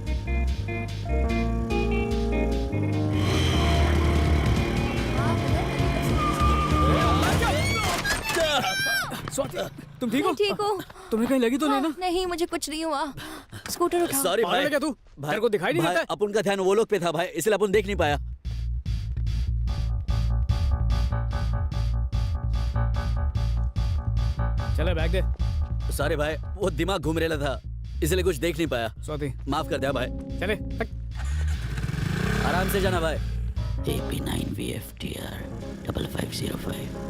स्वाति, तुम ठीक हो? ठीक हो? तुम्हें कहीं लगी तो नहीं ना? नहीं, मुझे कुछ नहीं हुआ। स्कूटर उठाओ। सॉरी पागल है क्या तू? तेरे को दिखाई नहीं देता? अपन का ध्यान वो लोग पे था भाई, इसलिए अपन देख नहीं पाया। चले बैग दे। सॉरी भाई, वो दिमाग घूम रहा था, इसलिए कुछ देख नहीं पाया। स्वाति माफ कर दिया भाई। चले। आराम से जाना भाई। AP9VFTR 5505।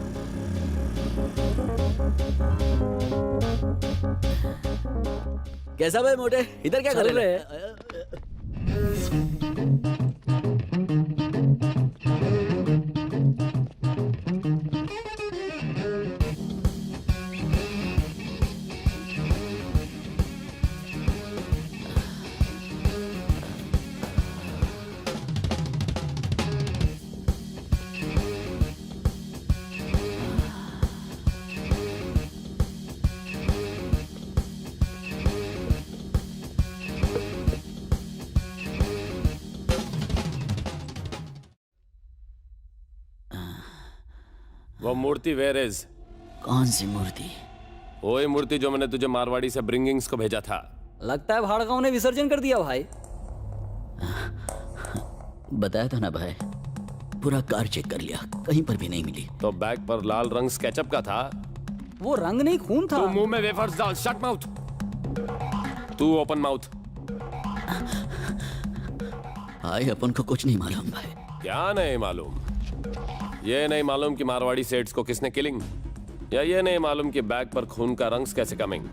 कैसा भाई मोटे, इधर क्या कर रहे हैं? वो मूर्ति वेयर इज? कौन सी मूर्ति? वही मूर्ति जो मैंने तुझे मारवाड़ी से ब्रिंगिंग्स को भेजा था। लगता है भाड़गांव ने विसर्जन कर दिया भाई। बताया था ना भाई, पूरा कार चेक कर लिया, कहीं पर भी नहीं मिली। तो बैग पर लाल रंग स्केचअप का था। वो रंग नहीं, खून था। तू मुंह में वेफर्स डाल। Shut mouth. तू ओपन माउथ। भाई अपन को कुछ नहीं मालूम भाई। क्या नहीं मालूम? ये नहीं मालूम कि मारवाड़ी सेट्स को किसने किलिंग, या ये नहीं मालूम कि बैग पर खून का रंग कैसे कमिंग,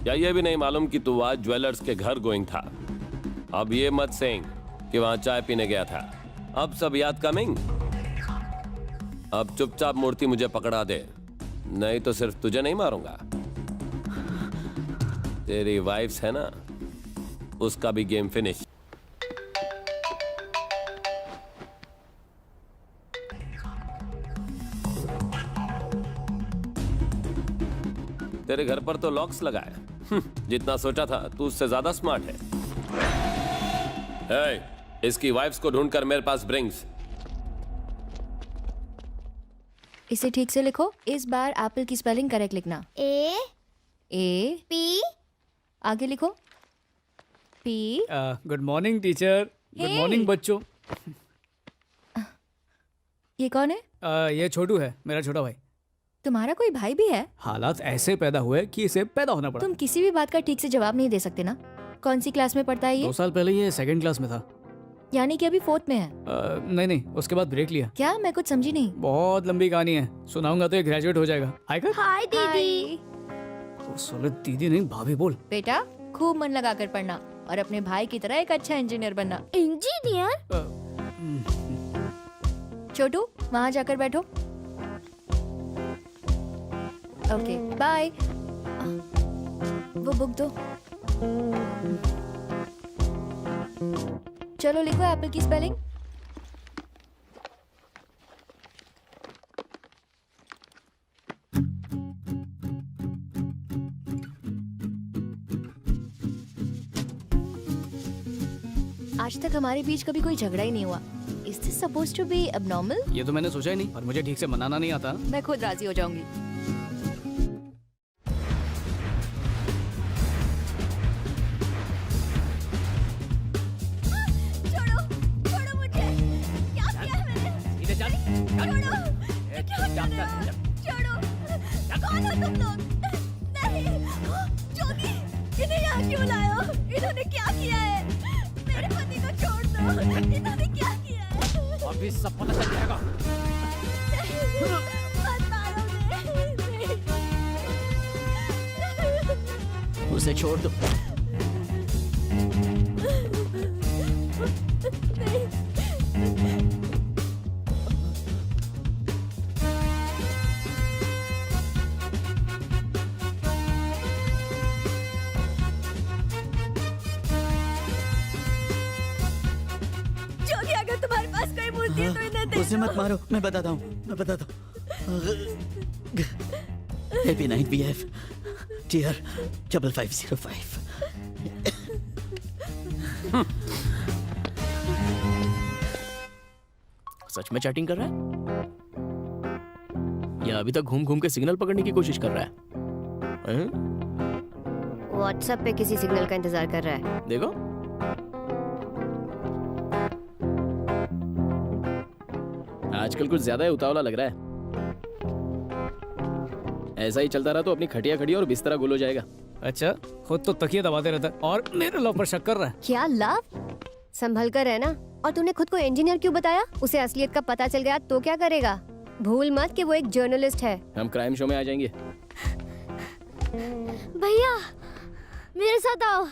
या ये भी नहीं मालूम कि तू आज ज्वेलर्स के घर गोइंग था। अब ये मत सेइंग कि वहां चाय पीने गया था। अब सब याद कमिंग। अब चुपचाप मूर्ति मुझे पकड़ा दे, नहीं तो सिर्फ तुझे नहीं मारूंगा, तेरी वाइफ्स है ना, उसका भी गेम फिनिश। तेरे घर पर तो लॉक्स लगाए। जितना सोचा था तू उससे ज्यादा स्मार्ट है। इसकी वाइफ्स को ढूंढकर मेरे पास ब्रिंग्स। इसे ठीक से लिखो। इस बार एप्पल की स्पेलिंग करेक्ट लिखना। ए पी आगे लिखो। P. Good morning teacher. Good morning बच्चों। ये कौन है? ये छोटू है, मेरा छोटा भाई। तुम्हारा कोई भाई भी है? हालात ऐसे पैदा हुए कि इसे पैदा होना पड़ा। तुम किसी भी बात का ठीक से जवाब नहीं दे सकते ना। कौन सी क्लास में पढ़ता है ये? 2 साल पहले ये 2nd क्लास में था। यानी कि अभी 4th में है? नहीं, उसके बाद ब्रेक लिया। क्या? मैं कुछ समझी नहीं। बहुत लंबी कहानी है, सुनाऊंगा तो ये ग्रेजुएट हो जाएगा। हाय कर। हाय दीदी। सोले दीदी नहीं, भाभी बोल। बेटा खूब मन लगा कर पढ़ना और अपने भाई की तरह एक अच्छा इंजीनियर बनना। इंजीनियर? छोटू वहां जाकर बैठो। Okay bye. वो बुक दो। चलो लिखो एप्पल की स्पेलिंग। आज तक हमारे बीच कभी कोई झगड़ा ही नहीं हुआ। Is this supposed to be abnormal? ये तो मैंने सोचा ही नहीं, और मुझे ठीक से मनाना नहीं आता। मैं खुद राजी हो जाऊंगी। इन्होंने क्या किया है? मेरे पति को छोड़ दो। इन्होंने क्या किया है? अभी सब पता चल जाएगा। मत मारो मुझे। उसे छोड़ दो। दे दो इन्हें, दे उसे दो। मत मारो, मैं बताता हूँ। Happy night BF TR 5505। सच में चैटिंग कर रहा है या अभी तक घूम घूम के सिग्नल पकड़ने की कोशिश कर रहा है? व्हाट्सएप पे किसी सिग्नल का इंतजार कर रहा है। देखो आजकल कुछ ज्यादा ही उतावला लग रहा है। ऐसा ही चलता रहा तो अपनी खटिया खड़ी और बिस्तरा गुल हो जाएगा। अच्छा, खुद तो तकिया दबाते रहता है और मेरे लव पर शक कर रहा है। क्या लव? संभल कर रहना। और तूने खुद को इंजीनियर क्यों बताया? उसे असलियत का पता चल गया तो क्या करेगा? भूल मत कि वो एक जर्नलिस्ट है। हम क्राइम शो में आ जाएंगे। भैया मेरे साथ आओ।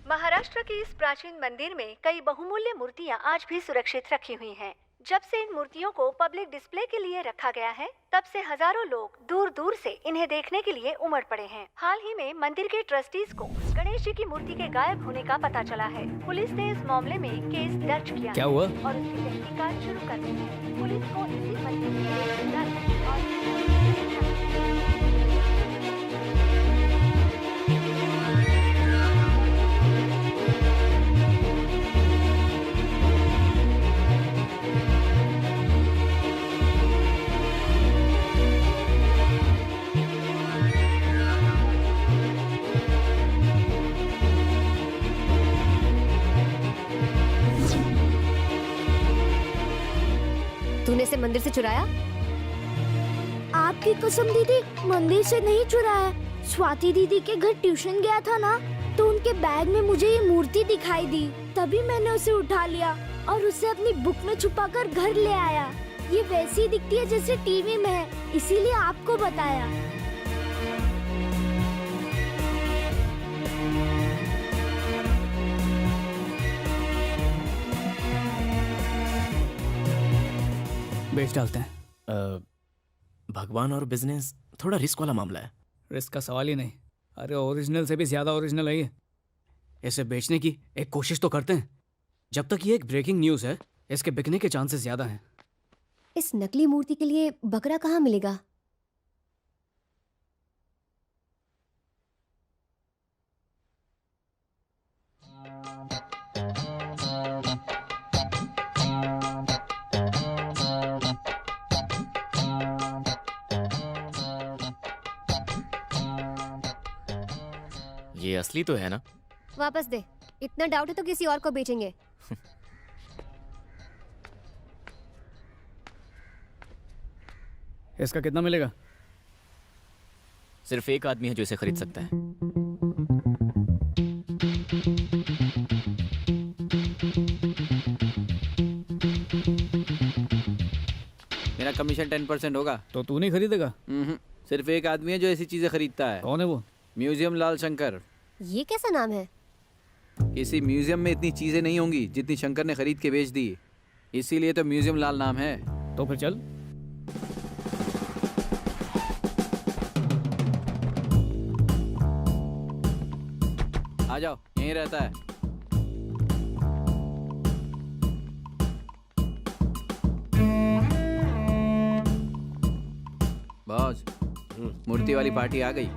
महाराष्ट्र के इस प्राचीन मंदिर में कई बहुमूल्य मूर्तियां आज भी सुरक्षित रखी हुई हैं। जब से इन मूर्तियों को पब्लिक डिस्प्ले के लिए रखा गया है, तब से हजारों लोग दूर दूर से इन्हें देखने के लिए उमड़ पड़े हैं। हाल ही में मंदिर के ट्रस्टीज को गणेश जी की मूर्ति के गायब होने का पता चला है। पुलिस ने इस मामले में केस दर्ज किया क्या हुआ? और उसकी तहकीकात शुरू कर दी है। पुलिस को इसी मंदिर के दर्ज और तूने इसे मंदिर से चुराया? आपकी कसम दीदी, मंदिर से नहीं चुराया। स्वाति दीदी के घर ट्यूशन गया था ना, तो उनके बैग में मुझे ये मूर्ति दिखाई दी, तभी मैंने उसे उठा लिया और उसे अपनी बुक में छुपाकर घर ले आया। ये वैसी दिखती है जैसे टीवी में है, इसीलिए आपको बताया। बेच डालते हैं। भगवान और बिजनेस थोड़ा रिस्क वाला मामला है। रिस्क का सवाल ही नहीं। अरे ओरिजिनल से भी ज्यादा ओरिजिनल है ये। इसे बेचने की एक कोशिश तो करते हैं। जब तक ये एक ब्रेकिंग न्यूज़ है, इसके बिकने के चांसेस ज्यादा हैं। इस नकली मूर्ति के लिए बकरा कहाँ मिलेगा? ये असली तो है ना? वापस दे। इतना डाउट है तो किसी और को बेचेंगे। इसका कितना मिलेगा? सिर्फ एक आदमी है जो इसे खरीद सकता है। मेरा कमीशन 10% होगा। तो तू नहीं खरीदेगा? सिर्फ एक आदमी है जो ऐसी चीजें खरीदता है। कौन है वो? म्यूजियम लाल शंकर। ये कैसा नाम है? किसी म्यूजियम में इतनी चीजें नहीं होंगी जितनी शंकर ने खरीद के बेच दी, इसीलिए तो म्यूजियम लाल नाम है। तो फिर चल। आ जाओ, यहीं रहता है। बॉस, मूर्ति वाली पार्टी आ गई।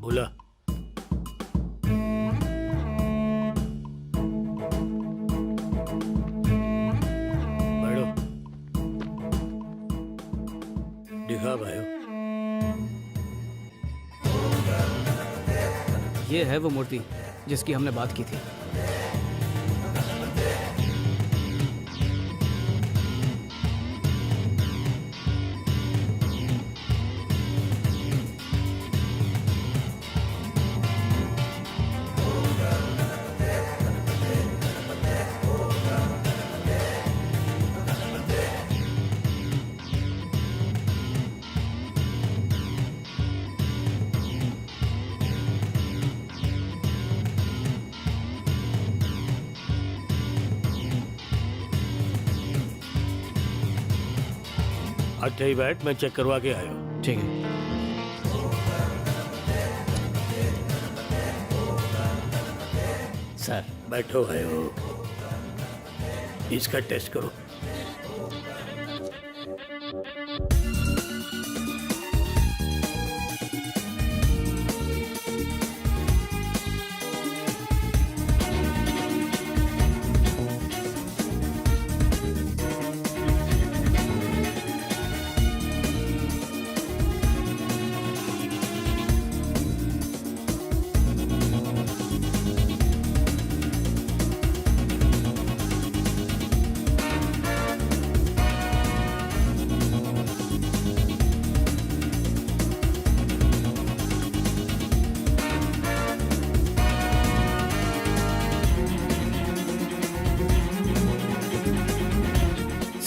बोला बैठो। दिखा भाइयों। ये है वो मूर्ति जिसकी हमने बात की थी। अच्छा ही बैठ, मैं चेक करवा के आया हूँ। ठीक है। सर बैठो भाइयों, इसका टेस्ट करो।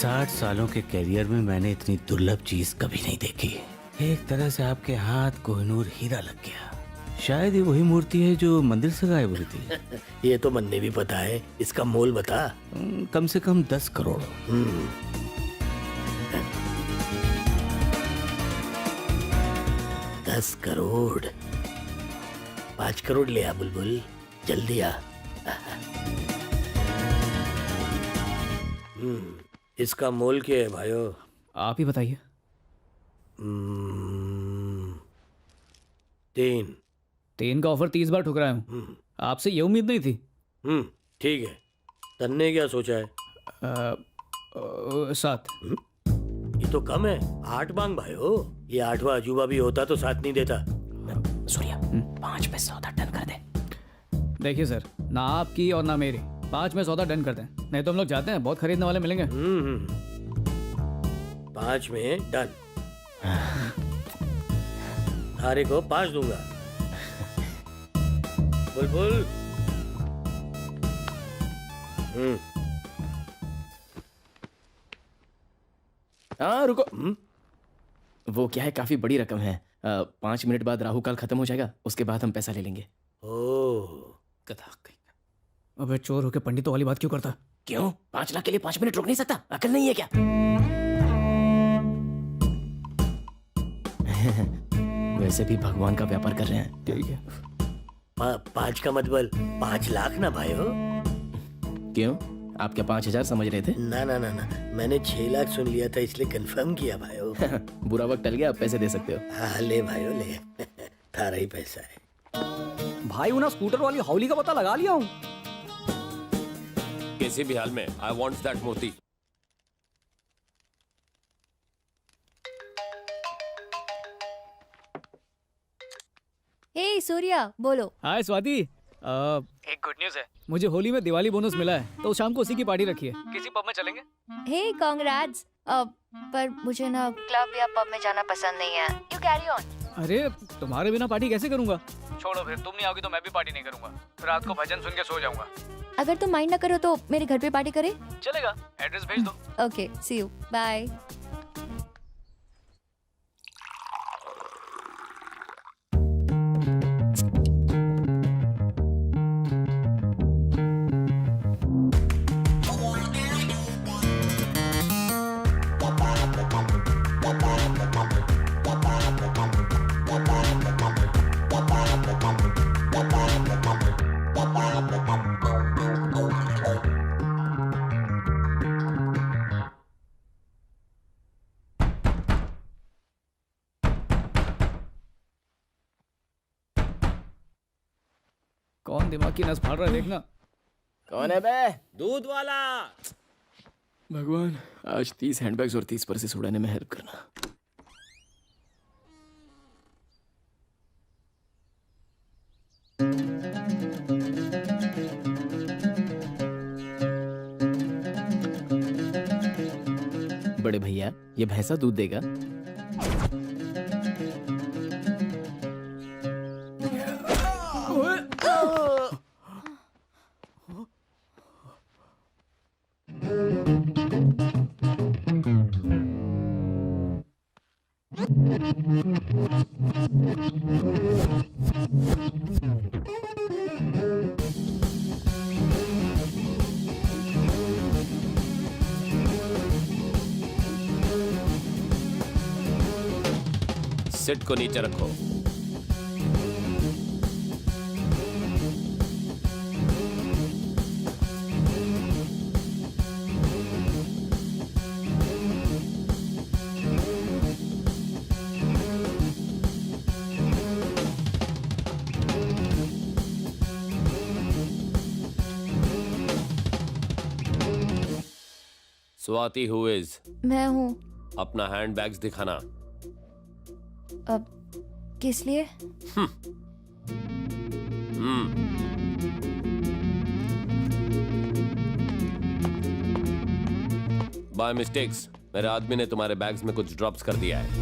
60 सालों के कैरियर में मैंने इतनी दुर्लभ चीज कभी नहीं देखी। एक तरह से आपके हाथ कोहिनूर हीरा लग गया। शायद ये वही मूर्ति है जो मंदिर से गायब हुई थी। ये तो मन ने भी पता है। इसका मोल बता। कम से कम 10 करोड़। 10 करोड़। 5 करोड़ ले आ बुलबुल, जल्दी आ। इसका मोल क्या है भाइयों? आप ही बताइए। 3 का ऑफर 30 बार ठुकराया हूँ। आपसे ये उम्मीद नहीं थी। ठीक है। तन्ने क्या सोचा है? 7। ये तो कम है। 8 मांग भाइयों। ये 8वां अजूबा भी होता तो साथ नहीं देता। सूर्या 5 में सौदा डन कर दे। देखिए सर, ना आपकी और ना मेरी, 5 में सौदा डन करते हैं, नहीं तो हम लोग जाते हैं, बहुत खरीदने वाले मिलेंगे। 5 में डन। थारे को 5 दूंगा। बुलबुल। हाँ रुको। वो क्या है, काफी बड़ी रकम है। 5 मिनट बाद राहु काल खत्म हो जाएगा, उसके बाद हम पैसा ले लेंगे। अबे चोर होके पंडितों वाली बात क्यों करता? क्यों? 5 लाख के लिए 5 मिनट रुक नहीं सकता? अकल नहीं है क्या? वैसे भी भगवान का व्यापार कर रहे हैं। ठीक है। 5 का मतलब 5 लाख ना भाइयों। क्यों? आप क्या 5000 समझ रहे थे? ना ना ना ना, मैंने 6 लाख सुन लिया था, इसलिए कंफर्म किया भाइयों। बुरा वक्त टल गया, आप पैसे दे सकते हो। हाँ ले भाइयों ले। थारा ही पैसा है। भाई उन्हें स्कूटर वाली हौली का पता लगा लिया हूँ। किसी भी हाल में आई वांट दैट मोती। हे सूर्या, बोलो। हाय स्वाति। एक गुड न्यूज़ है, मुझे होली में दिवाली बोनस मिला है, तो शाम को उसी की पार्टी रखी है। किसी पब में चलेंगे? हे कांग्रेट्स। पर मुझे ना क्लब या पब में जाना पसंद नहीं है। You carry on. अरे तुम्हारे बिना पार्टी कैसे करूंगा? छोड़ो, फिर तुम नहीं आओगी तो मैं भी पार्टी नहीं करूंगा। रात को भजन सुन के सो जाऊंगा। अगर तुम माइंड ना करो तो मेरे घर पे पार्टी करें? चलेगा, एड्रेस भेज दो। Okay, see you, bye. कौन दिमाग की नस फाड़ रहा है देखना। कौन है बे? दूध वाला। भगवान, आज 30 हैंडबैग्स और 30 पर्सेस उड़ाने में हेल्प करना। बड़े भैया, ये भैंसा दूध देगा? सिट को नीचे रखो। Swati who is? मैं हूँ। अपना हैंड बैग्स दिखाना। अब किस लिए? बाय मिस्टेक्स मेरे आदमी ने तुम्हारे बैग्स में कुछ ड्रॉप्स कर दिया है।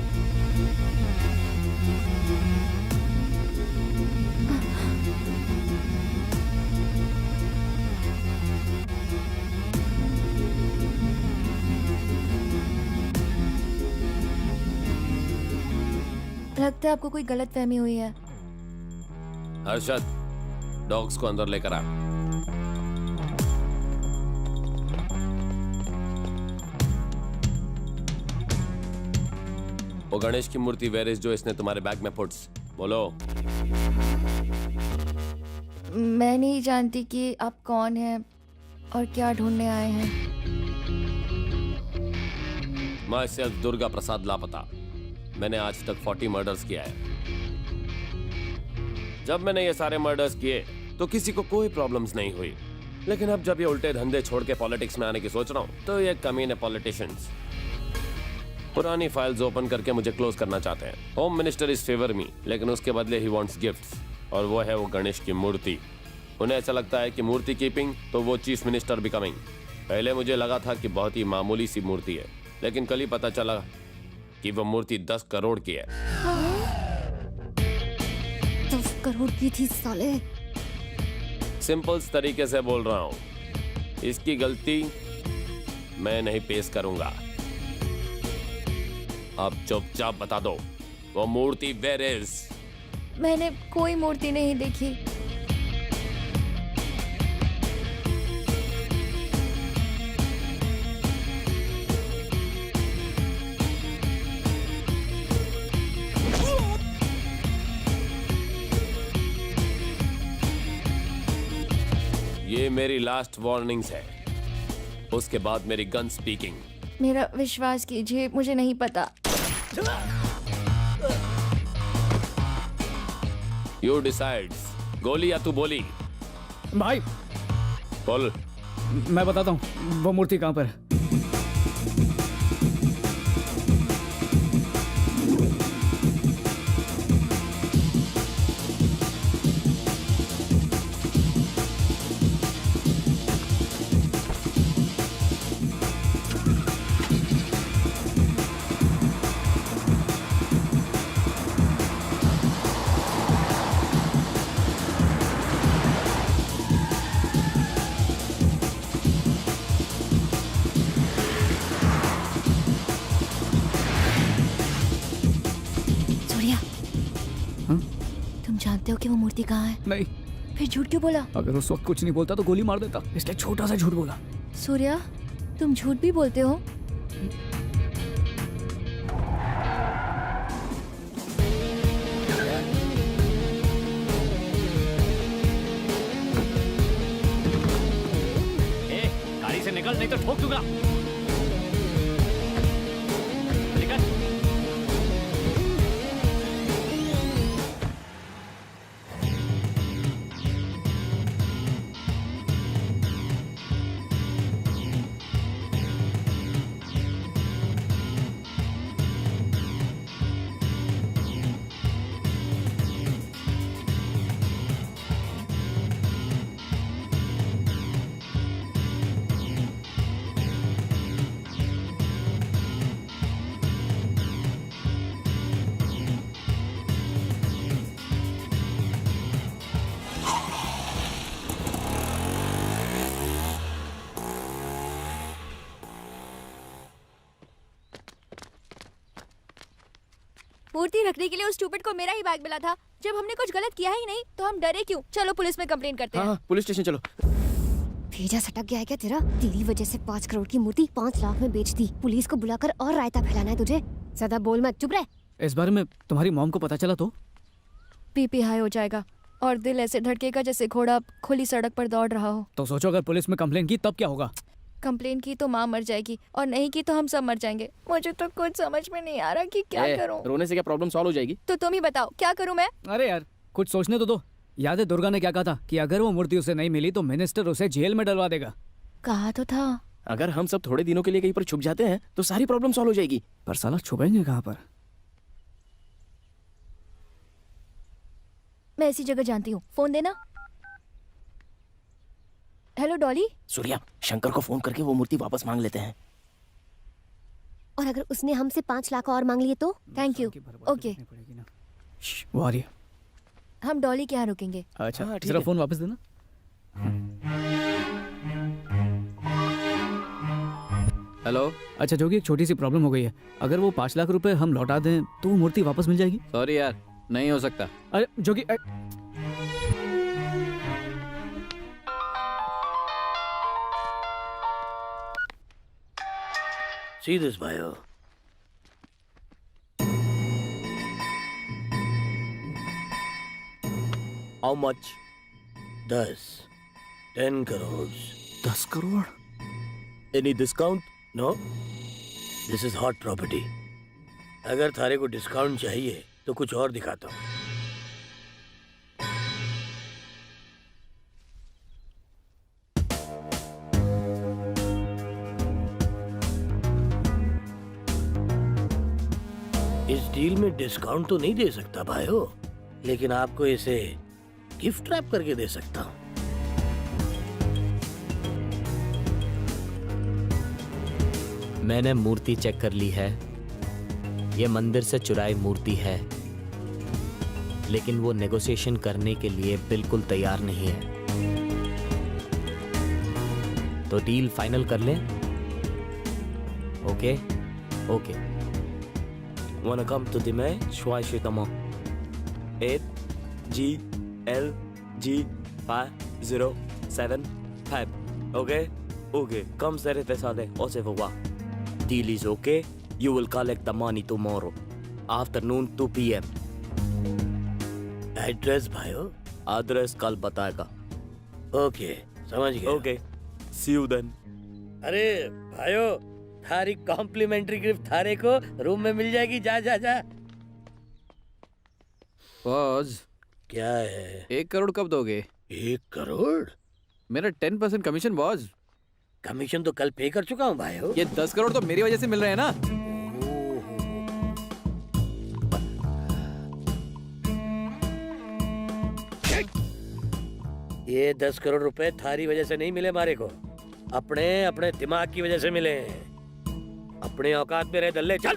लगता है आपको कोई गलत फहमी हुई है। हर्षद, डॉग्स को अंदर लेकर आ। वो गणेश की मूर्ति वेयर इज जो इसने तुम्हारे बैग में पुट्स, बोलो। मैं नहीं जानती कि आप कौन हैं और क्या ढूंढने आए हैं। मैं सिर्फ दुर्गा प्रसाद लापता। मैंने आज तक 40 मर्डर्स किया है। जब मैंने ये सारे मर्डर्स किए तो किसी को कोई प्रॉब्लम्स नहीं हुई, लेकिन अब जब ये उल्टे धंधे छोड़ के पॉलिटिक्स में आने की सोच रहा हूँ तो ये कमीने पॉलिटिशियंस पुरानी फाइल्स ओपन करके मुझे क्लोज करना चाहते हैं। होम मिनिस्टर इज फेवर मी, लेकिन उसके बदले ही वांट्स गिफ्ट्स, और वो है वो गणेश की मूर्ति। उन्हें ऐसा लगता है कि मूर्ति कीपिंग तो वो चीफ मिनिस्टर बिकमिंग। पहले मुझे लगा था कि बहुत ही मामूली सी मूर्ति है, लेकिन कल ही पता चला कि वो मूर्ति 10 करोड़ की है। 10 करोड़ की थी साले। सिंपल तरीके से बोल रहा हूँ, इसकी गलती मैं नहीं पेश करूंगा। अब चुपचाप बता दो वो मूर्ति वेयर इज। मैंने कोई मूर्ति नहीं देखी। ये मेरी लास्ट वार्निंग्स है, उसके बाद मेरी गन स्पीकिंग। मेरा विश्वास कीजिए, मुझे नहीं पता। यू डिसाइड्स, गोली या तू बोली। भाई बोल। मैं बताता हूँ वो मूर्ति कहाँ पर है। तुम जानते हो कि वो मूर्ति कहाँ है? नहीं। फिर झूठ क्यों बोला? अगर उस वक्त कुछ नहीं बोलता तो गोली मार देता, इसलिए छोटा सा झूठ बोला। सूर्या, तुम झूठ भी बोलते हो? गाड़ी से निकल, नहीं तो ठोक दूंगा। निकल। मूर्ति रखने के लिए उस स्टूपिड को मेरा ही बैग मिला था। जब हमने कुछ गलत किया ही नहीं तो हम डरे क्यों? चलो पुलिस में कंप्लेंट करते हैं। हाँ, पुलिस स्टेशन चलो। भेजा सटक गया है क्या तेरा? तेरी वजह से 5 करोड़ की मूर्ति 5 लाख में बेच दी। पुलिस को बुलाकर और रायता फैलाना है तुझे? ज्यादा बोल मत, चुप रह। इस बारे में तुम्हारी मॉम को पता चला तो? बीपी हाई हो जाएगा और दिल ऐसे धड़केगा जैसे घोड़ा खुली सड़क पर दौड़ रहा हो। तो सोचो अगर पुलिस में कंप्लेंट की तब क्या होगा? कंप्लेन की तो माँ मर जाएगी और नहीं की तो हम सब मर जाएंगे। मुझे तो कुछ समझ में नहीं आ रहा कि क्या करूं। रोने से क्या प्रॉब्लम सॉल्व हो जाएगी? तो तुम ही बताओ क्या करूं मैं? अरे यार कुछ सोचने तो दो। याद है दुर्गा ने क्या कहा था कि अगर वो मूर्ति उसे नहीं मिली तो मिनिस्टर उसे जेल में डलवा देगा। कहा तो था। अगर हम सब थोड़े दिनों के लिए कहीं पर छुप जाते हैं तो सारी प्रॉब्लम सॉल्व हो जाएगी। पर साला छुपेंगे कहाँ पर? मैं ऐसी जगह जानती हूँ, फोन देना। हेलो डॉली। सूर्या, शंकर को फोन करके वो मूर्ति वापस मांग लेते हैं। और अगर उसने हमसे 5 लाख और मांग लिए तो? Thank you. ओके, वो आ रही है। हम डॉली के यहाँ रुकेंगे। अच्छा हाँ, ठीक जरा है। फोन वापस देना। हेलो। अच्छा जोगी, एक छोटी सी प्रॉब्लम हो गई है। अगर वो 5 लाख रुपए हम लौटा दें तो वो मूर्ति वापस मिल जाएगी? सॉरी यार, नहीं हो सकता। अरे जोगी See this, भाइयों। How much? 10 crore. 10 crore? Any discount? No, this is hot property. अगर थारे को डिस्काउंट चाहिए तो कुछ और दिखाता हूँ। इस डील में डिस्काउंट तो नहीं दे सकता भाइयों, लेकिन आपको इसे गिफ्ट रैप करके दे सकता हूँ। मैंने मूर्ति चेक कर ली है। ये मंदिर से चुराई मूर्ति है, लेकिन वो नेगोशिएशन करने के लिए बिल्कुल तैयार नहीं है। तो डील फाइनल कर लें? Okay okay. Wanna come to the match? Schwai Shitama 8GLG5075. Okay? Okay. Come Sere Pesade Osevowa. Deal is okay. You will collect the money tomorrow. Afternoon 2 PM. Address भाइयों? Address कल बताएगा। Okay, समझ गया। Okay. See you then. अरे भाइयों, थारी complementary gift थारे को रूम में मिल जाएगी। जा जा जा। बॉस, क्या है? 1 करोड़ कब दोगे? 1 करोड़? मेरा 10% कमीशन बॉस। कमीशन तो कल पे कर चुका हूँ भाइयों। ये 10 करोड़ तो मेरी वजह से मिल रहे हैं ना। ये 10 करोड़ रुपए थारी वजह से नहीं मिले मारे को, अपने अपने दिमाग की वजह से मिले हैं। अपने औकात में रहे दल्ले, चल।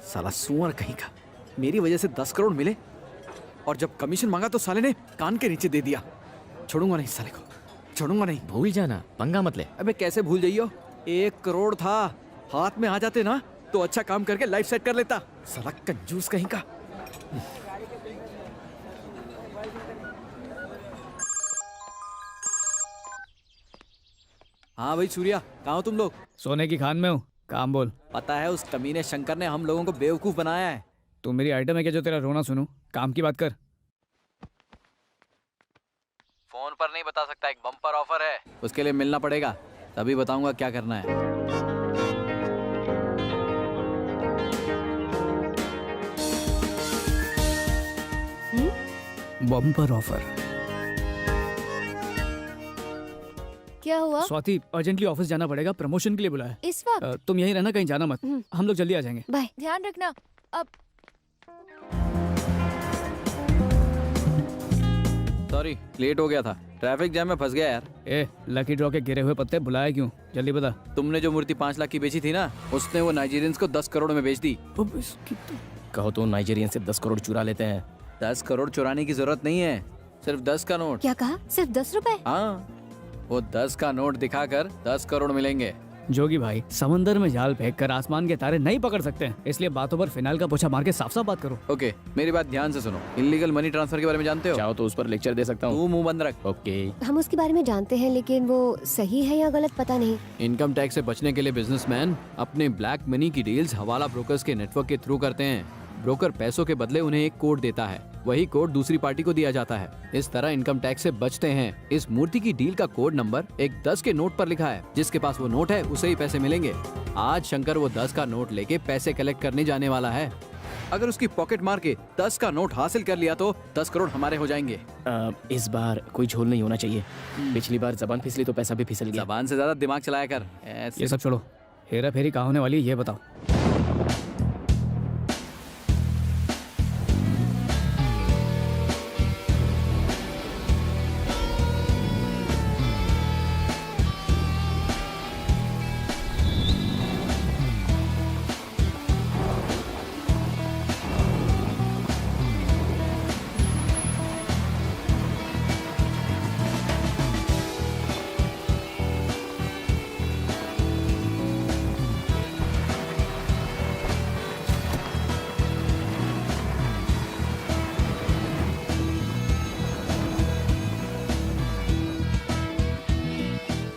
साला सुअर कहीं का, मेरी वजह से 10 करोड़ मिले और जब कमीशन मांगा तो साले ने कान के नीचे दे दिया। छोड़ूंगा नहीं साले को, छोड़ूंगा नहीं। भूल जाना, पंगा मत ले। अबे कैसे भूल जाइयो, 1 करोड़ था, हाथ में आ जाते ना तो अच्छा काम करके लाइफ सेट कर लेता। साला कंजूस कहीं का। हाँ भाई सूर्या, कहाँ हो तुम लोग? सोने की खान में हूँ। काम बोल। पता है उस कमीने शंकर ने हम लोगों को बेवकूफ बनाया है। तू मेरी आइटम है क्या जो तेरा रोना सुनूं? काम की बात कर। फोन पर नहीं बता सकता, एक बम्पर ऑफर है, उसके लिए मिलना पड़ेगा, तभी बताऊंगा क्या करना है। Bumper offer. क्या हुआ? स्वाति, अर्जेंटली ऑफिस जाना पड़ेगा, प्रमोशन के लिए बुलाया। इस वक्त? तुम यहीं रहना, कहीं जाना मत। हम लोग जल्दी आ जाएंगे। बाय। ध्यान रखना। अब सॉरी, लेट हो गया था, ट्रैफिक जैम में फंस गया यार। ए, लकी ड्रॉ के गिरे हुए पत्ते बुलाया क्यों? जल्दी बता। तुमने जो मूर्ति 5 लाख की बेची थी ना, उसने वो नाइजीरियंस को 10 करोड़ में बेच दी। कहो तो नाइजीरियन से 10 करोड़ चुरा लेते हैं। 10 करोड़ चुराने की जरूरत नहीं है, सिर्फ 10 का नोट। क्या कहा? सिर्फ 10 रुपए? हाँ, वो 10 का नोट दिखाकर 10 करोड़ मिलेंगे। जोगी भाई, समंदर में जाल फेंक कर आसमान के तारे नहीं पकड़ सकते हैं, इसलिए बातों पर फिनाइल का पोछा मार के साफ साफ बात करो। ओके, मेरी बात ध्यान से सुनो। इलीगल मनी ट्रांसफर के बारे में जानते हो? चाहो तो उस पर लेक्चर दे सकता हूँ। तू मुंह बंद रख। ओके। हम उसके बारे में जानते हैं, लेकिन वो सही है या गलत पता नहीं। इनकम टैक्स से बचने के लिए बिजनेसमैन अपने ब्लैक मनी की डील्स हवाला ब्रोकर्स के नेटवर्क के थ्रू करते हैं। ब्रोकर पैसों के बदले उन्हें एक कोड देता है, वही कोड दूसरी पार्टी को दिया जाता है। इस तरह इनकम टैक्स से बचते हैं। इस मूर्ति की डील का कोड नंबर एक 10 के नोट पर लिखा है। जिसके पास वो नोट है उसे ही पैसे मिलेंगे। आज शंकर वो 10 का नोट लेके पैसे कलेक्ट करने जाने वाला है। अगर उसकी पॉकेट मार के 10 का नोट हासिल कर लिया तो 10 करोड़ हमारे हो जाएंगे। इस बार कोई झोल नहीं होना चाहिए। पिछली बार जबान फिसली तो पैसा भी फिसल गया। जबान से ज्यादा दिमाग चलाया कर। ये सब छोड़ो, हेरा फेरी कहाँ होने वाली है ये बताओ।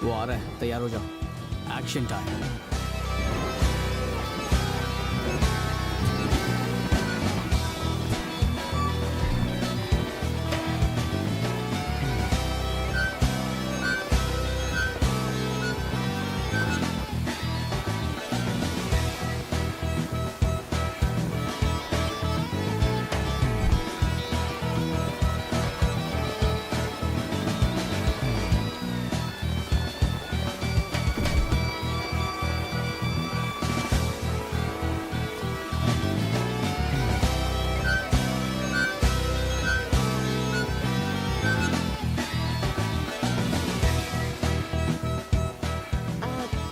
वो आ रहा है, तैयार हो जाओ। Action time.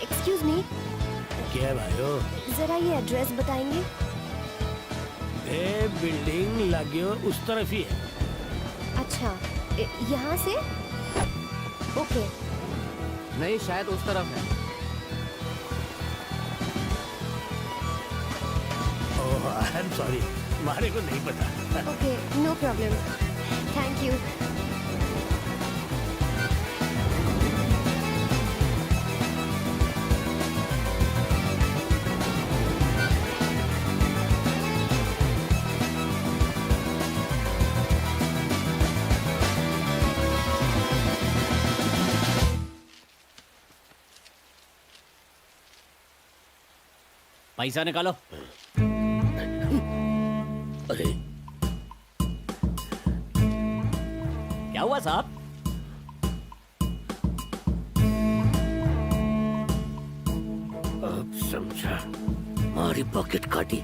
एक्सक्यूज मी, क्या है भाइयों? जरा ये एड्रेस बताएंगे? ए बिल्डिंग लगियो उस तरफ ही है। अच्छा, यहाँ से? ओके। नहीं, शायद उस तरफ है। ओह आई एम सॉरी, हमारे को नहीं पता। Okay, no problem, thank you. पैसा निकालो। अरे क्या हुआ साहब? अब समझा, हमारी पॉकेट काटी।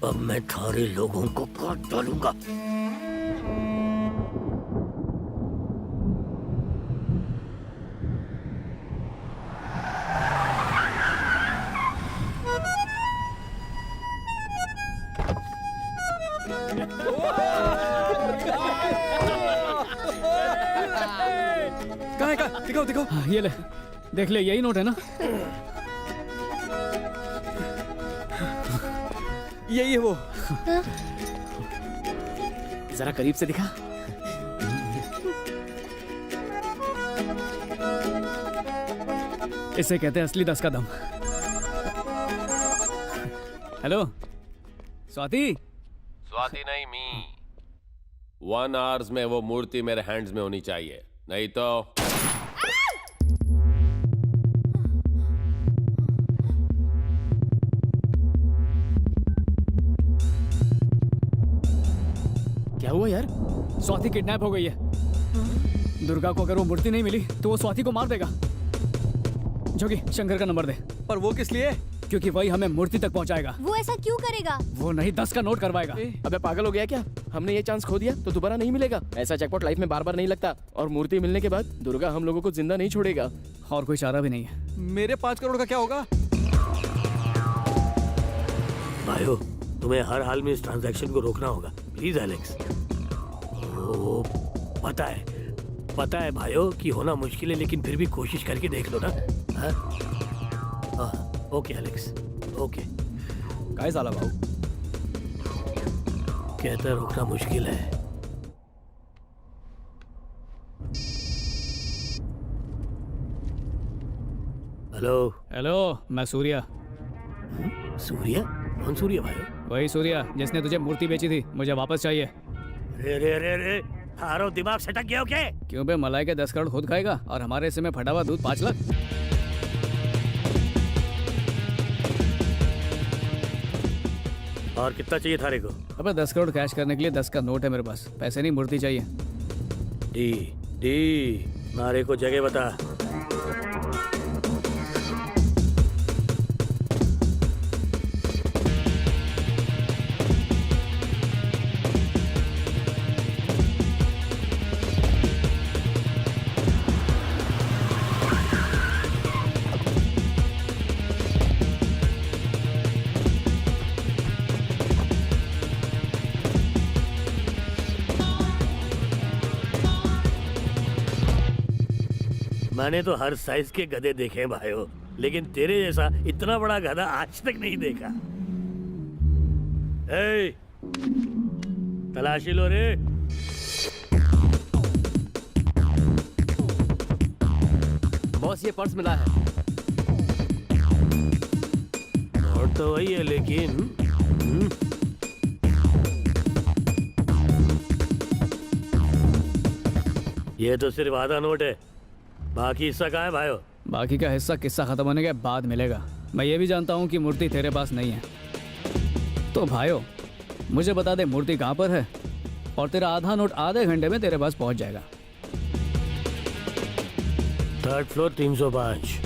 अब मैं थारे लोगों को काट डालूंगा। कहाँ है, कहाँ? दिखाओ दिखाओ। हाँ, ये ले, देख ले, यही नोट है ना? यही है वो। जरा करीब से दिखा। इसे कहते हैं असली 10 का दम। हेलो स्वाति। स्वाति नहीं, मी 1 आवर्स में वो मूर्ति मेरे हैंड्स में होनी चाहिए, नहीं तो क्या हुआ यार? स्वाति किडनैप हो गई है। दुर्गा को अगर वो मूर्ति नहीं मिली तो वो स्वाति को मार देगा। जोगी, शंकर का नंबर दे। पर वो किस लिए? क्योंकि वही हमें मूर्ति तक पहुंचाएगा। वो ऐसा क्यों करेगा? वो नहीं 10 का नोट करवाएगा। अबे पागल हो गया क्या? हमने ये चांस खो दिया तो दोबारा नहीं मिलेगा। ऐसा जैकपॉट लाइफ में बार बार नहीं लगता। और मूर्ति मिलने के बाद दुर्गा हम लोगों को जिंदा नहीं छोड़ेगा। और कोई चारा भी नहीं है। मेरे 5 करोड़ का क्या होगा? भाइयों, तुम्हें हर हाल में इस ट्रांजैक्शन को रोकना होगा, प्लीज एलेक्स। ओ, पता है भाइयों कि होना मुश्किल है, लेकिन फिर भी कोशिश करके देख लो ना। Okay Alex, okay. काय साला भाऊ, कहता रोकना मुश्किल है। हेलो हेलो, मैं सूर्या। सूर्या? कौन सूर्या भाई? वही सूर्या जिसने तुझे मूर्ति बेची थी। मुझे वापस चाहिए। रे रे रे रे, हारो दिमाग सटक गया हो क्या? क्यों बे, मलाई के 10 करोड़ खुद खाएगा और हमारे हिस्से में फटा हुआ दूध 5 लाख। और कितना चाहिए थारे को? अबे 10 करोड़ कैश करने के लिए 10 का नोट है मेरे पास, पैसे नहीं मूर्ति चाहिए। डी डी मारे को जगह बता। मैंने तो हर साइज के गधे देखे हैं भाइयों, लेकिन तेरे जैसा इतना बड़ा गधा आज तक नहीं देखा। ए, तलाशी लो रे। बॉस ये पर्स मिला है। और तो वही है लेकिन ये तो सिर्फ आधा नोट है, बाकी हिस्सा कहाँ है भाइयों? बाकी का हिस्सा किस्सा खत्म होने के बाद मिलेगा। मैं ये भी जानता हूँ कि मूर्ति तेरे पास नहीं है। तो भाइयों मुझे बता दे मूर्ति कहाँ पर है, और तेरा आधा नोट आधे घंटे में तेरे पास पहुँच जाएगा। 3rd floor 305।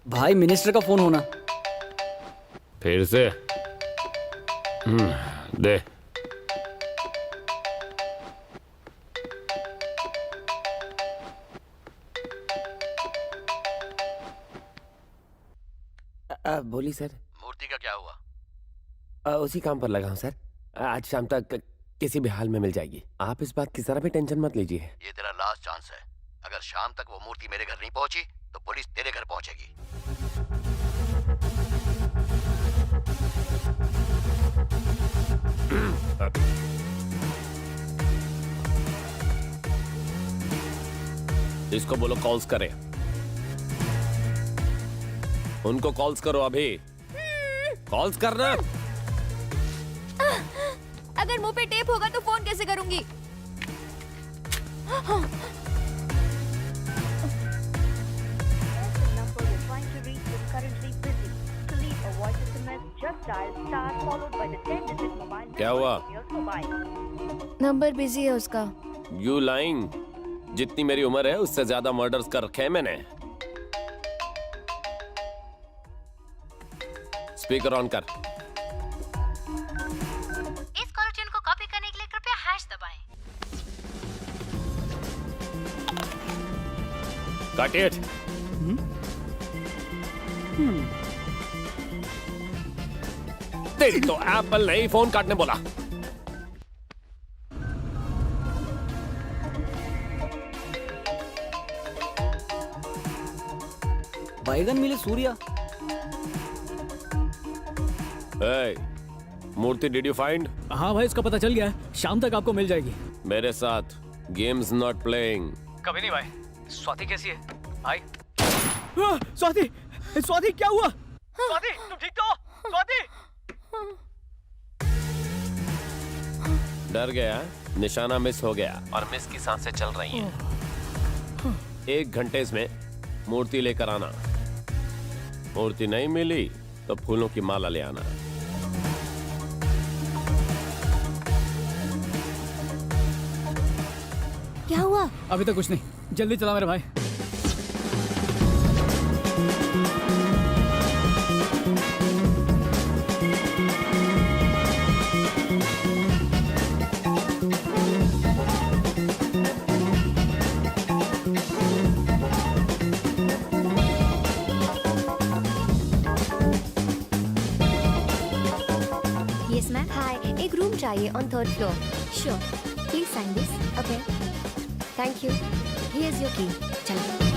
भाई मिनिस्टर का फोन होना। फिर से दे। बोली सर। मूर्ति का क्या हुआ? उसी काम पर लगा हूँ सर। आज शाम तक किसी भी हाल में मिल जाएगी। आप इस बात की जरा भी टेंशन मत लीजिए। ये तेरा लास्ट चांस है। अगर शाम तक वो मूर्ति मेरे घर नहीं पहुंची तो पुलिस तेरे घर पहुंचेगी। इसको बोलो कॉल्स करे। उनको कॉल्स करो अभी। कॉल्स करना। अगर मुंह पे टेप होगा तो फोन कैसे करूंगी? क्या हुआ? नंबर बिजी है उसका। You lying. जितनी मेरी उम्र है उससे ज्यादा मर्डर्स कर रखे हैं मैंने। स्पीकर ऑन कर। इस कॉलर ट्यून को कॉपी करने के लिए कृपया हैश दबाएं। Got it? तेरी तो एप्पल नहीं फोन काटने बोला। बैगन मिले Surya. Hey, Murthy did you find? हाँ भाई इसका पता चल गया है, शाम तक आपको मिल जाएगी। मेरे साथ गेम्स नॉट प्लेइंग। कभी नहीं भाई। स्वाति कैसी है भाई? स्वाति, स्वाति क्या हुआ? स्वाति तुम ठीक तो? स्वाति डर गया, निशाना मिस हो गया और मिस की सांसें चल रही हैं। 1 घंटे इसमें मूर्ति लेकर आना। मूर्ति नहीं मिली तो फूलों की माला ले आना। क्या हुआ? अभी तक कुछ नहीं, जल्दी चला मेरे भाई। Yes ma'am. हाय, एक रूम चाहिए on 3rd floor. Sure, please sign this. Okay, thank you. Here is your key. चलो।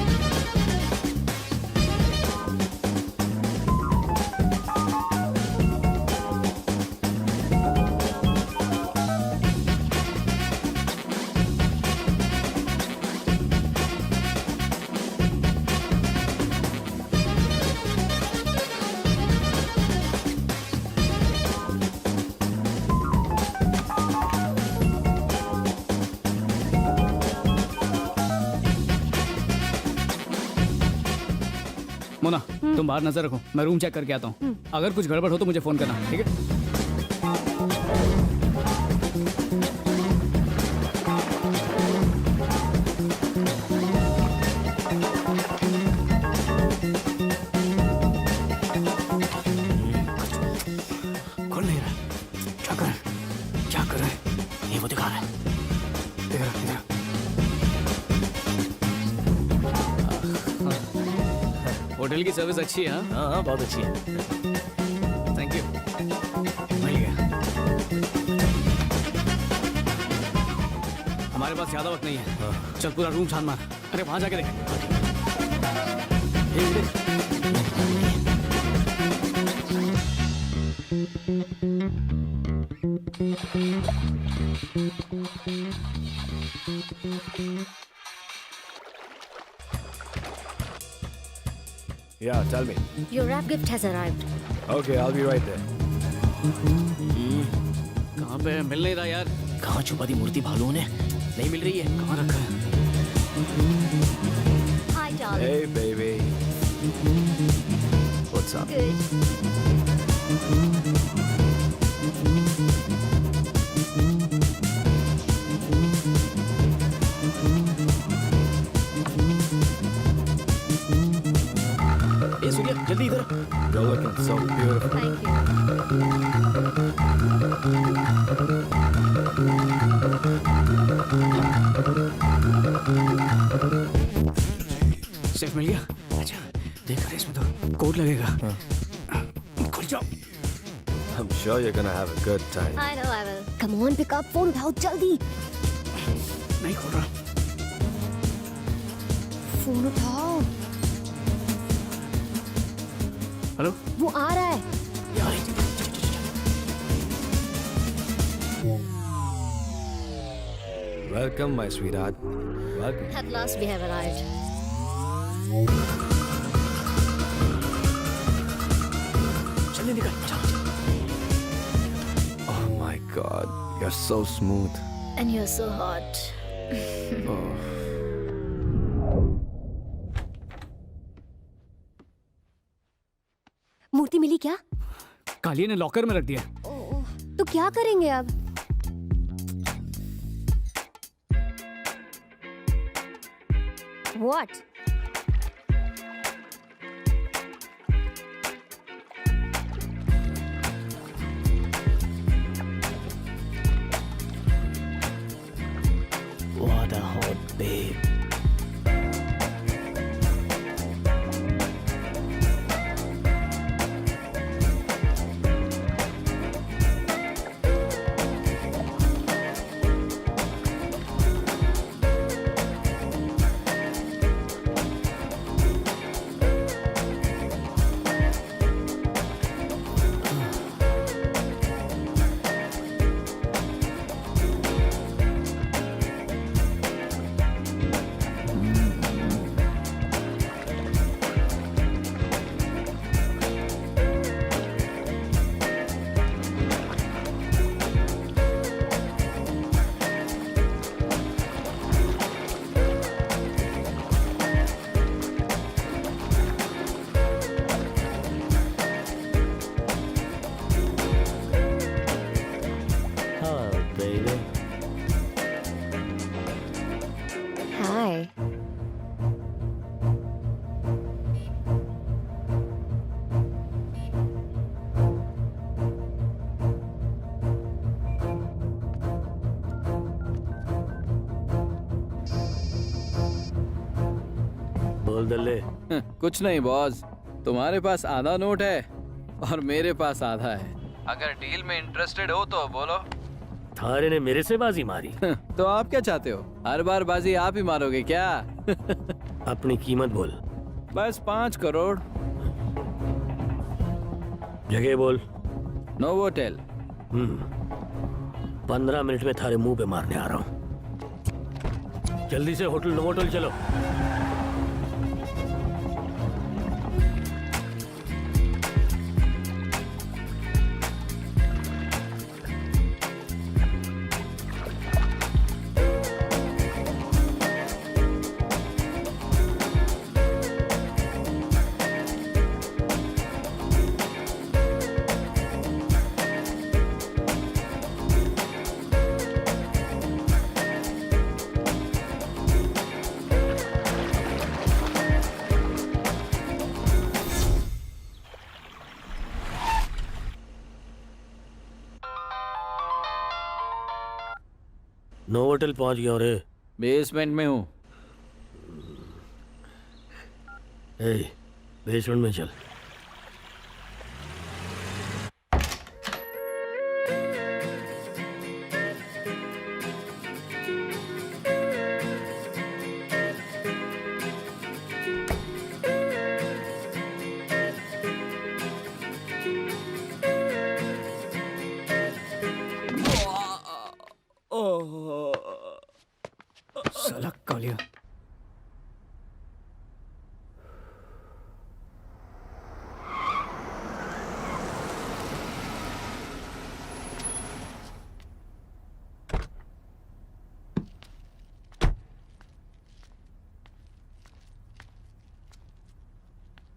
मोना तुम बाहर नजर रखो, मैं रूम चेक करके आता हूँ। अगर कुछ गड़बड़ हो तो मुझे फोन करना, ठीक है? खोल नहीं रहा, क्या कर रहा है? ये वो दिखा रहा है, इधर। होटल की सर्विस अच्छी है? हाँ, बहुत अच्छी है। थैंक यू, मिल गया। हमारे पास ज्यादा वक्त नहीं है, चल पूरा रूम छान मार। अरे वहां जाके देख। Yeah, tell me. Your wrap gift has arrived. Okay, I'll be right there. कहाँ पे है? मिल नहीं रहा यार। कहाँ छुपा दी मूर्ति भालू ने? नहीं मिल रही है। कहाँ रखा है? Hi, darling. Hey, baby. What's up? ए सूर्या, जल्दी इधर। You're looking so beautiful. Thank you. Safe मिल गया? अच्छा, देख रहे इसमें तो कोड लगेगा। खुल जाओ। I'm sure you're gonna have a good time. I know I will. Come on, pick up phone उठाओ जल्दी। नहीं खोल रहा। फोन उठाओ। हेलो? वो आ रहा है। Welcome, my sweetheart. Welcome. At last we have arrived. चल निकल। Oh my God, you're so smooth. And you're so hot. मूर्ति मिली क्या? कालिया ने लॉकर में रख दिया। तो क्या करेंगे अब? What? What a hot babe. Hi. बोल दल्ले। कुछ नहीं बॉस, तुम्हारे पास आधा नोट है और मेरे पास आधा है। अगर डील में इंटरेस्टेड हो तो बोलो। थारे ने मेरे से बाजी मारी। तो आप क्या चाहते हो? हर बार बाजी आप ही मारोगे क्या? अपनी कीमत बोल। बस 5 करोड़। जगह बोल। नोवोटेल। 15 मिनट में थारे मुंह पे मारने आ रहा हूँ। जल्दी से होटल नोवोटेल चलो। नोवोटेल पहुंच गया रे। बेसमेंट में हूँ। बेसमेंट में चल। साला कालिया।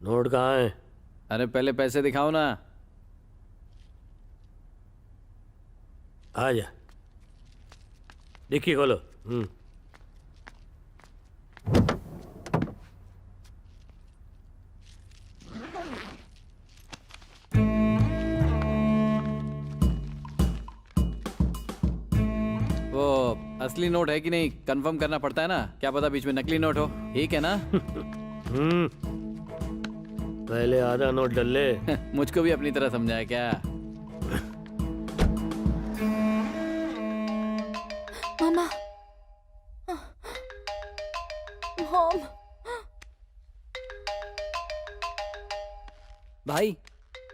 नोट कहाँ है? अरे पहले पैसे दिखाओ ना। आ जा, डिक्की खोलो। वो असली नोट है कि नहीं कंफर्म करना पड़ता है ना, क्या पता बीच में नकली नोट हो। ठीक है ना? पहले आधा नोट डल ले। मुझको भी अपनी तरह समझाया क्या? मामा, मॉम। भाई,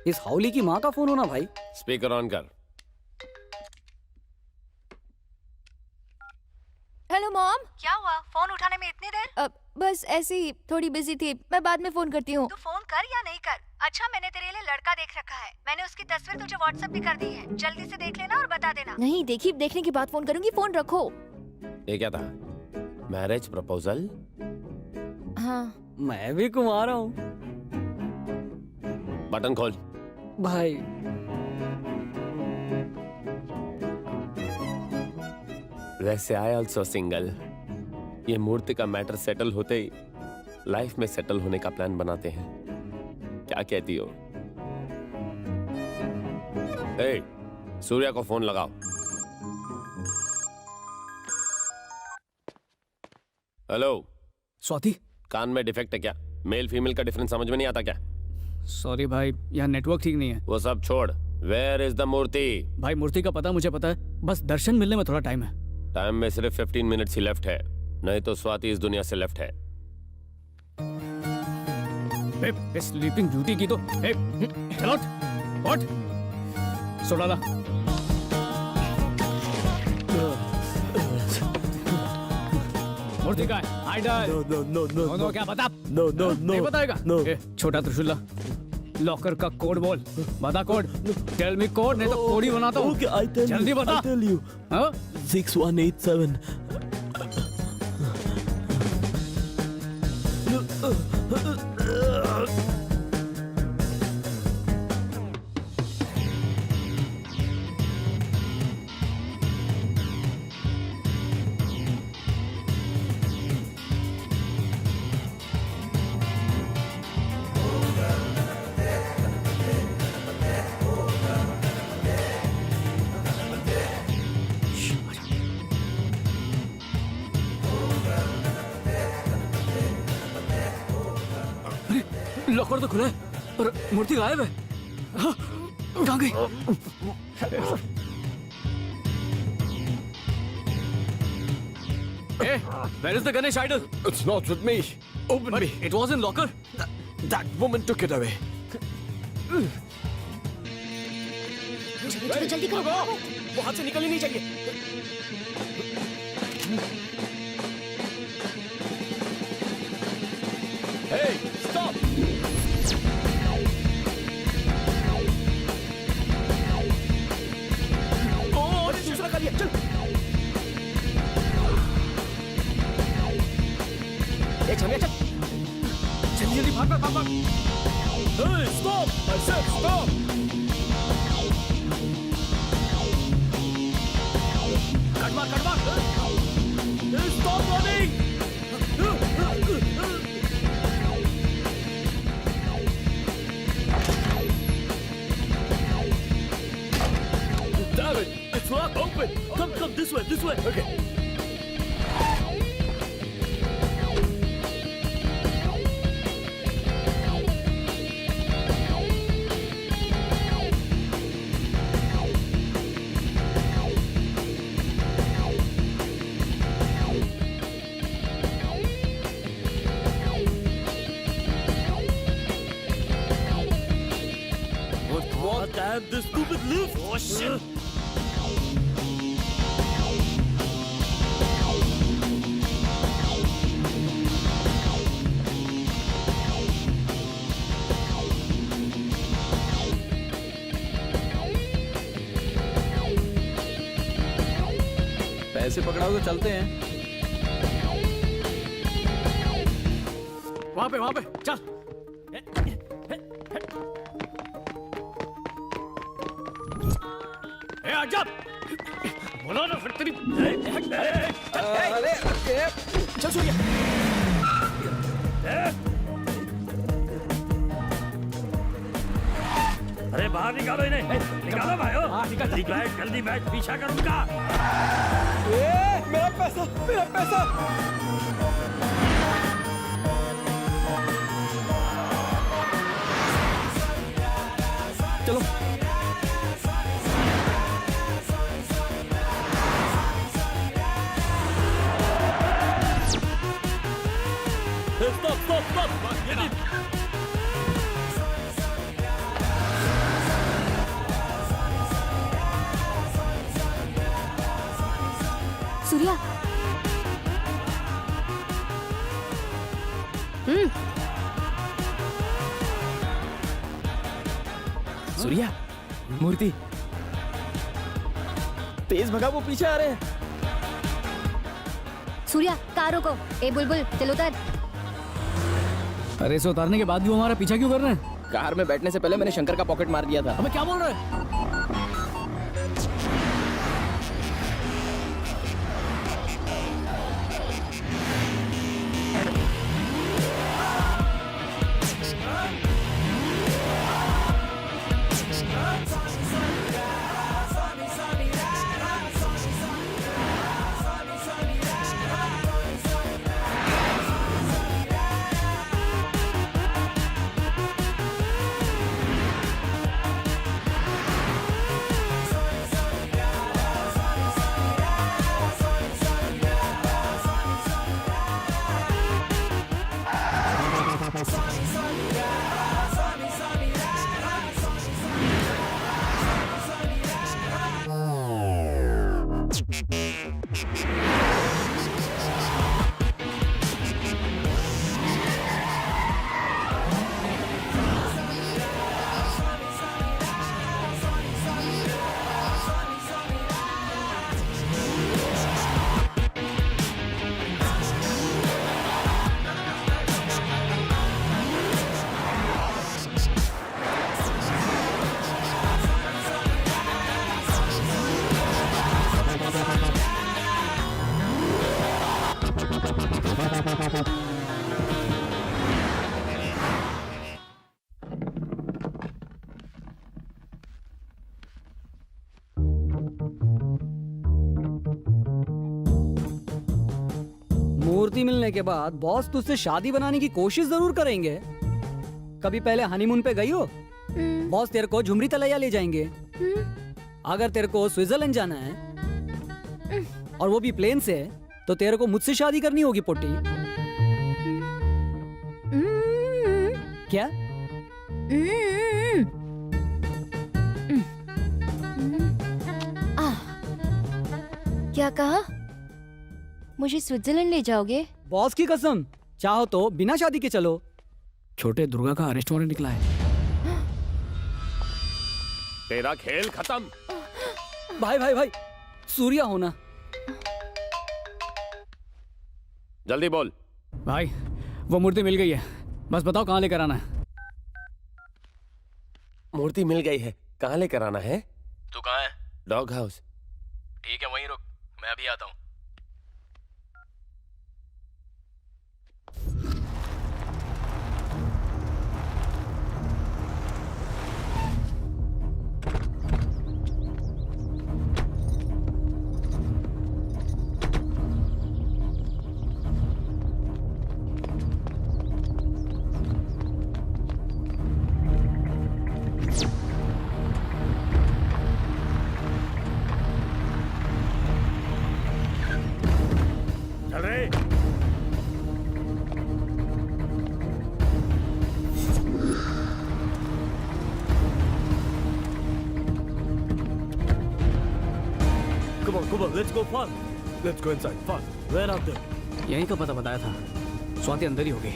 इस हाउली की माँ का फोन होना भाई। स्पीकर ऑन कर। Hello mom. क्या हुआ? फोन उठाने में इतनी देर? बस ऐसे ही थोड़ी बिजी थी, मैं बाद में फोन करती हूँ। तू फोन कर या नहीं कर? अच्छा, मैंने तेरे लिए लड़का देख रखा है। मैंने उसकी तस्वीर तुझे व्हाट्सएप भी कर दी है। जल्दी से देख लेना और बता देना। नहीं देखी, देखने के बाद फोन करूंगी। फोन रखो। ये क्या था? Marriage proposal? हाँ। मैं भी कुंवारा हूँ बटन खोल भाई। वैसे आई ऑल्सो सिंगल। ये मूर्ति का मैटर सेटल होते ही लाइफ में सेटल होने का प्लान बनाते हैं। क्या कहती हो? ए, सूर्या को फोन लगाओ। हेलो स्वाति, कान में डिफेक्ट है क्या? मेल फीमेल का डिफरेंस समझ में नहीं आता क्या? सॉरी भाई, यहाँ नेटवर्क ठीक नहीं है। वो सब छोड़, वेयर इज द मूर्ति? भाई मूर्ति का पता मुझे पता है, बस दर्शन मिलने में थोड़ा टाइम है। टाइम में सिर्फ 15 मिनट्स ही लेफ्ट है, नहीं तो स्वाति इस दुनिया से लेफ्ट है। स्लीपिंग ब्यूटी की तो चलो उठ, सो डाला। मूर्ति का है आइडल। नो क्या बता? नो नहीं बताएगा? छोटा त्रिशूला, लॉकर का कोड बोल। बता कोड। टेल मी कोड, नहीं तो कोड ही बनाता हूँ। जल्दी बता। 6187। लॉकर तो खुला है पर मूर्ति गायब है। कहाँ गई? Hey, where is the Ganesh idol? It's not with me. Open me. It was in locker. That woman took it away. चलो जल्दी करो। वो हाथ से निकलनी नहीं चाहिए। Hey, stop! दूसरा कर लिया, चल। छमिया चल। जल्दी जल्दी भाग भाग भाग। Hey, stop! I said stop! Cut मार। Hey, stop running! Damn it! It's locked open! Come, this way! Okay. have this stupid lift. Oh shit. पैसे पकड़ाओ तो चलते हैं। वहां पे चल। आजाद बोलो ना फिर तेरी। अरे चल सूर्या। अरे बाहर निकालो इन्हें, निकालो भाइयों। जल्दी बैठ पीछा कर उनका। मेरा पैसा, मेरा पैसा। चलो। Stop. सूर्या। सूर्या, मूर्ति तेज भगा, वो पीछे आ रहे हैं। सूर्या कार रोको। ए बुलबुल चल उतर। अरे इसे उतारने के बाद भी वो हमारा पीछा क्यों कर रहे हैं? कार में बैठने से पहले मैंने शंकर का पॉकेट मार दिया था। अबे क्या बोल रहे हैं? मूर्ति मिलने के बाद बॉस तुझसे शादी बनाने की कोशिश जरूर करेंगे। कभी पहले हनीमून पे गई हो? बॉस तेरे को झुमरी तलैया ले जाएंगे। अगर तेरे को स्विट्जरलैंड जाना है और वो भी प्लेन से, तो तेरे को मुझसे शादी करनी होगी पोटी। क्या? क्या कहा? मुझे स्विट्जरलैंड ले जाओगे? बॉस की कसम, चाहो तो बिना शादी के चलो। छोटे दुर्गा का अरेस्ट वारंट निकला है। तेरा खेल खत्म। भाई भाई भाई, सूर्या होना। जल्दी बोल। भाई वो मूर्ति मिल गई है, बस बताओ कहाँ लेकर आना है। मूर्ति मिल गई है, कहाँ लेकर आना है? तू कहाँ है? Dog house. ठीक है वहीं रुक, मैं अभी आता हूँ। let's go fast. Let's go inside. Fast. Where are they? यहीं का पता बताया था। स्वाति अंदर ही होगी।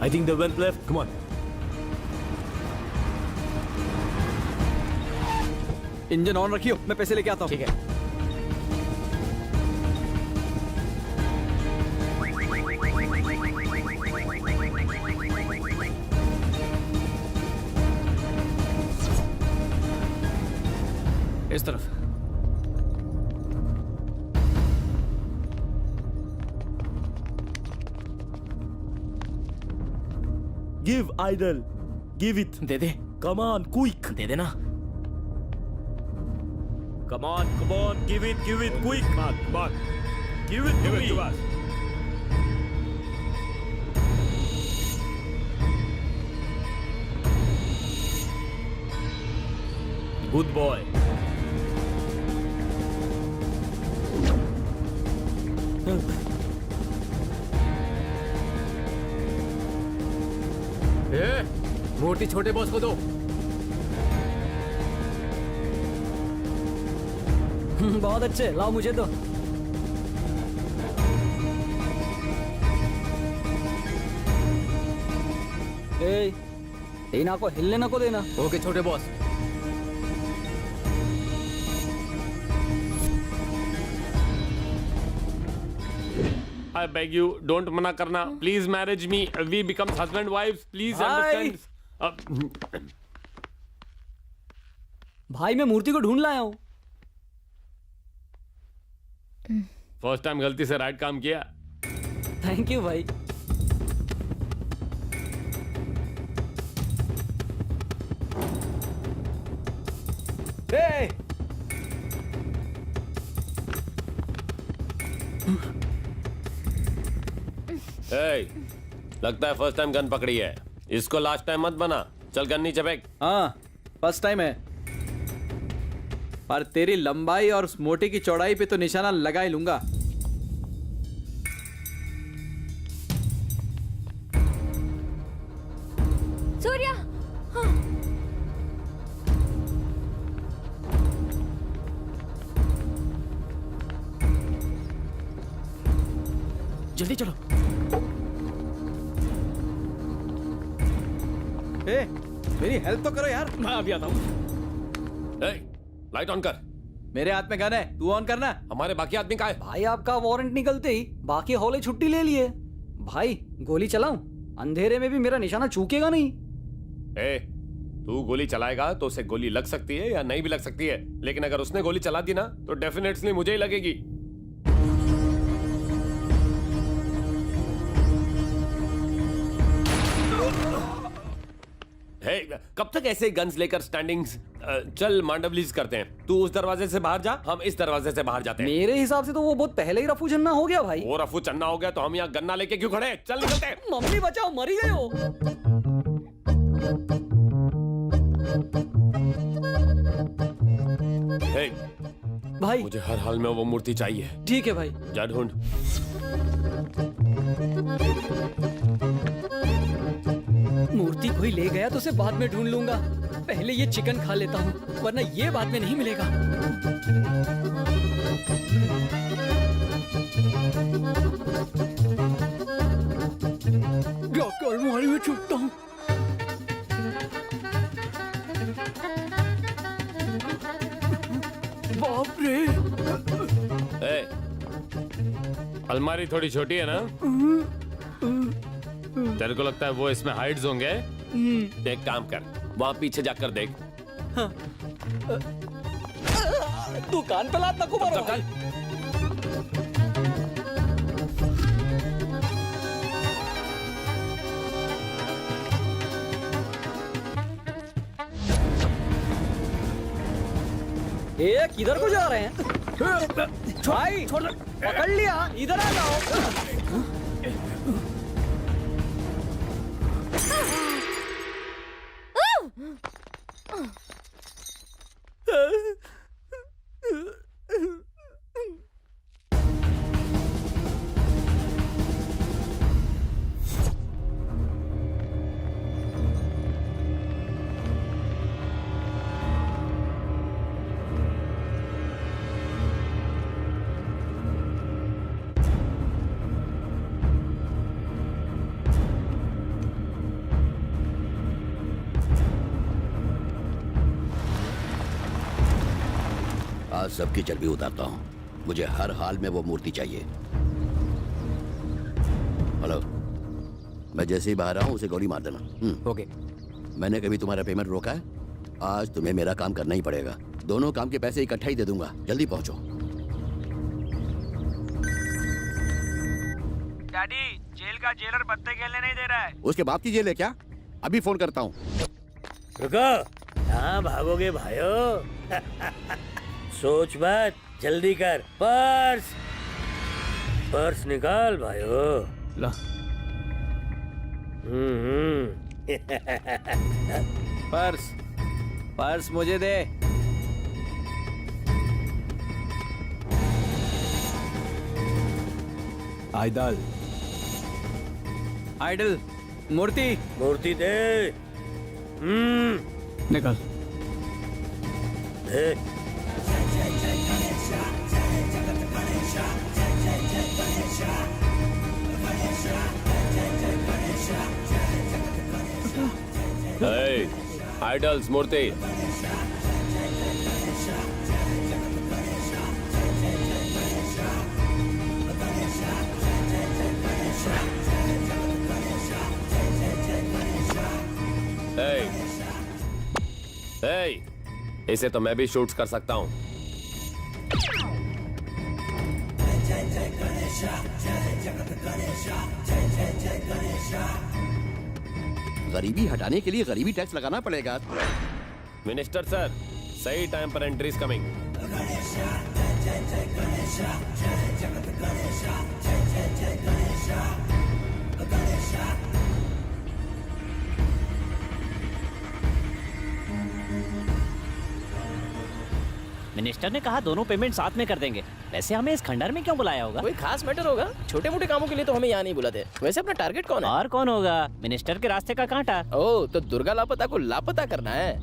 I think they went left. Come on. Engine on रखियो, मैं पैसे लेके आता हूँ। ठीक है। इस तरफ। Give idol. Give it. They they. Come on, quick. दे देना। Come on, give it, quick. Come on. Give it to me. Good boy. मूर्ति छोटे बॉस को दो। बहुत अच्छे, लाओ मुझे दो। तीन को हिलने ना को देना। ओके छोटे boss. I beg you, don't मना करना. Please marry me. We become husband wives. Please understand. भाई मैं मूर्ति को ढूंढ लाया हूँ। फर्स्ट टाइम गलती से राइट काम किया। थैंक यू भाई। लगता है फर्स्ट टाइम गन पकड़ी है। इसको लास्ट टाइम मत बना। चल गन नीचे फेंक। हाँ फर्स्ट टाइम है, पर तेरी लंबाई और उस मोटे की चौड़ाई पे तो निशाना लगा ही लूंगा। सूर्या। हाँ। जल्दी चलो। मेरी हेल्प तो करो यार। मैं अभी आता हूँ। लाइट ऑन कर। मेरे हाथ में गन है, तू ऑन करना। हमारे बाकी आदमी कहाँ है? भाई आपका वारंट निकलते ही बाकी हॉले छुट्टी ले लिए। भाई गोली चलाऊं? अंधेरे में भी मेरा निशाना चूकेगा नहीं। तू गोली चलाएगा तो उसे गोली लग सकती है या नहीं भी लग सकती है, लेकिन अगर उसने गोली चला दी ना तो डेफिनेटली मुझे ही लगेगी। कब तक ऐसे गन्स लेकर स्टैंडिंग्स? चल मांडवलीज करते हैं। तू उस दरवाजे से बाहर जा, हम इस दरवाजे से बाहर जाते हैं। मेरे हिसाब से तो वो बहुत पहले ही रफू चन्ना हो गया भाई। वो रफू चन्ना हो गया तो हम यहाँ गन्ना लेके क्यों खड़े हैं? चल निकलते हैं। मम्मी बचाओ, मर ही गए हो। भाई मुझे हर हाल में वो मूर्ति चाहिए। ठीक है भाई। जा ढूंढ। मूर्ति कोई ले गया तो उसे बाद में ढूंढ लूंगा। पहले ये चिकन खा लेता हूँ, वरना ये बाद में नहीं मिलेगा। अलमारी में छुपता हूँ। बाप रे। अलमारी थोड़ी छोटी है ना? तेरे को लगता है वो इसमें हाइड्स होंगे? एक काम कर, वहां पीछे जाकर देख। तू कान पे लात नको मारो भाई। ये किधर को जा रहे हैं? भाई पकड़ लिया, इधर आ जाओ। आज सबकी चर्बी उतारता हूँ। मुझे हर हाल में वो मूर्ति चाहिए। हेलो, मैं जैसे ही बाहर आऊँ उसे गोली मार देना। ओके। मैंने कभी तुम्हारा पेमेंट रोका है? आज तुम्हें मेरा काम करना ही पड़ेगा। दोनों काम के पैसे इकट्ठा ही दे दूंगा। जल्दी पहुंचो। डैडी, जेल का जेलर पत्ते खेलने नहीं दे रहा है। उसके बाप की जेल है क्या? अभी फोन करता हूँ। रुको, कहाँ भागोगे भाइयों? सोच मत, जल्दी कर। पर्स पर्स निकाल भाइयों। ला। पर्स पर्स मुझे दे। आइडल आइडल मूर्ति मूर्ति दे। निकल। दे। आइडल्स मूर्ति। इसे तो मैं भी शूट कर सकता हूँ। गरीबी हटाने के लिए गरीबी टैक्स लगाना पड़ेगा। मिनिस्टर सर, सही टाइम पर एंट्री इज कमिंग। मिनिस्टर ने कहा दोनों पेमेंट साथ में कर देंगे। वैसे हमें इस खंडर में क्यों बुलाया होगा? कोई खास मैटर होगा? छोटे मोटे कामों के लिए तो हमें यहाँ नहीं बुलाते। वैसे अपना टारगेट कौन है? और कौन होगा? मिनिस्टर के रास्ते का कांटा। ओह, तो दुर्गा लापता को लापता करना है।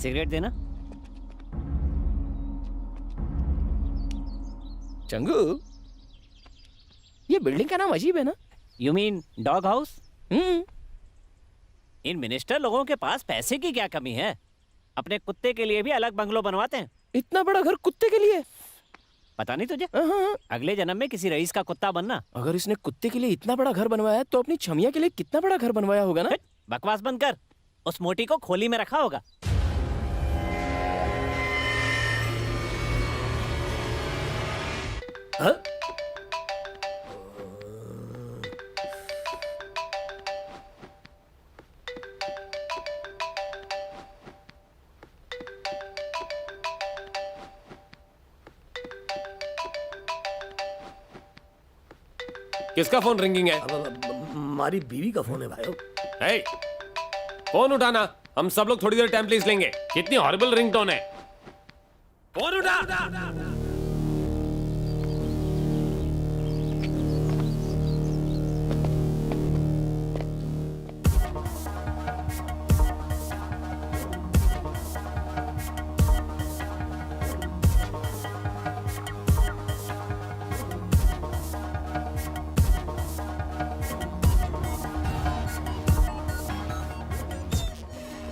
सिगरेट देना। चंगू, ये बिल्डिंग का नाम अजीब है ना? You mean dog house? In minister लोगों के पास पैसे की क्या कमी है? अपने कुत्ते के लिए भी अलग बंगलो बनवाते हैं। इतना बड़ा घर कुत्ते के लिए? पता नहीं तुझे? अगले जन्म में किसी रईस का कुत्ता बनना। अगर इसने कुत्ते के लिए इतना बड़ा घर बनवाया है, तो अपनी छमिया के लिए कितना बड़ा घर बनवाया होगा ना? बकवास बंद कर। उस मोटी को खोली में रखा होगा। किसका फोन रिंगिंग है? हमारी बीवी का फोन है भाई। फोन उठाना। हम सब लोग थोड़ी देर टाइम प्लीज लेंगे। कितनी हॉरिबल रिंगटोन है। फोन उठा।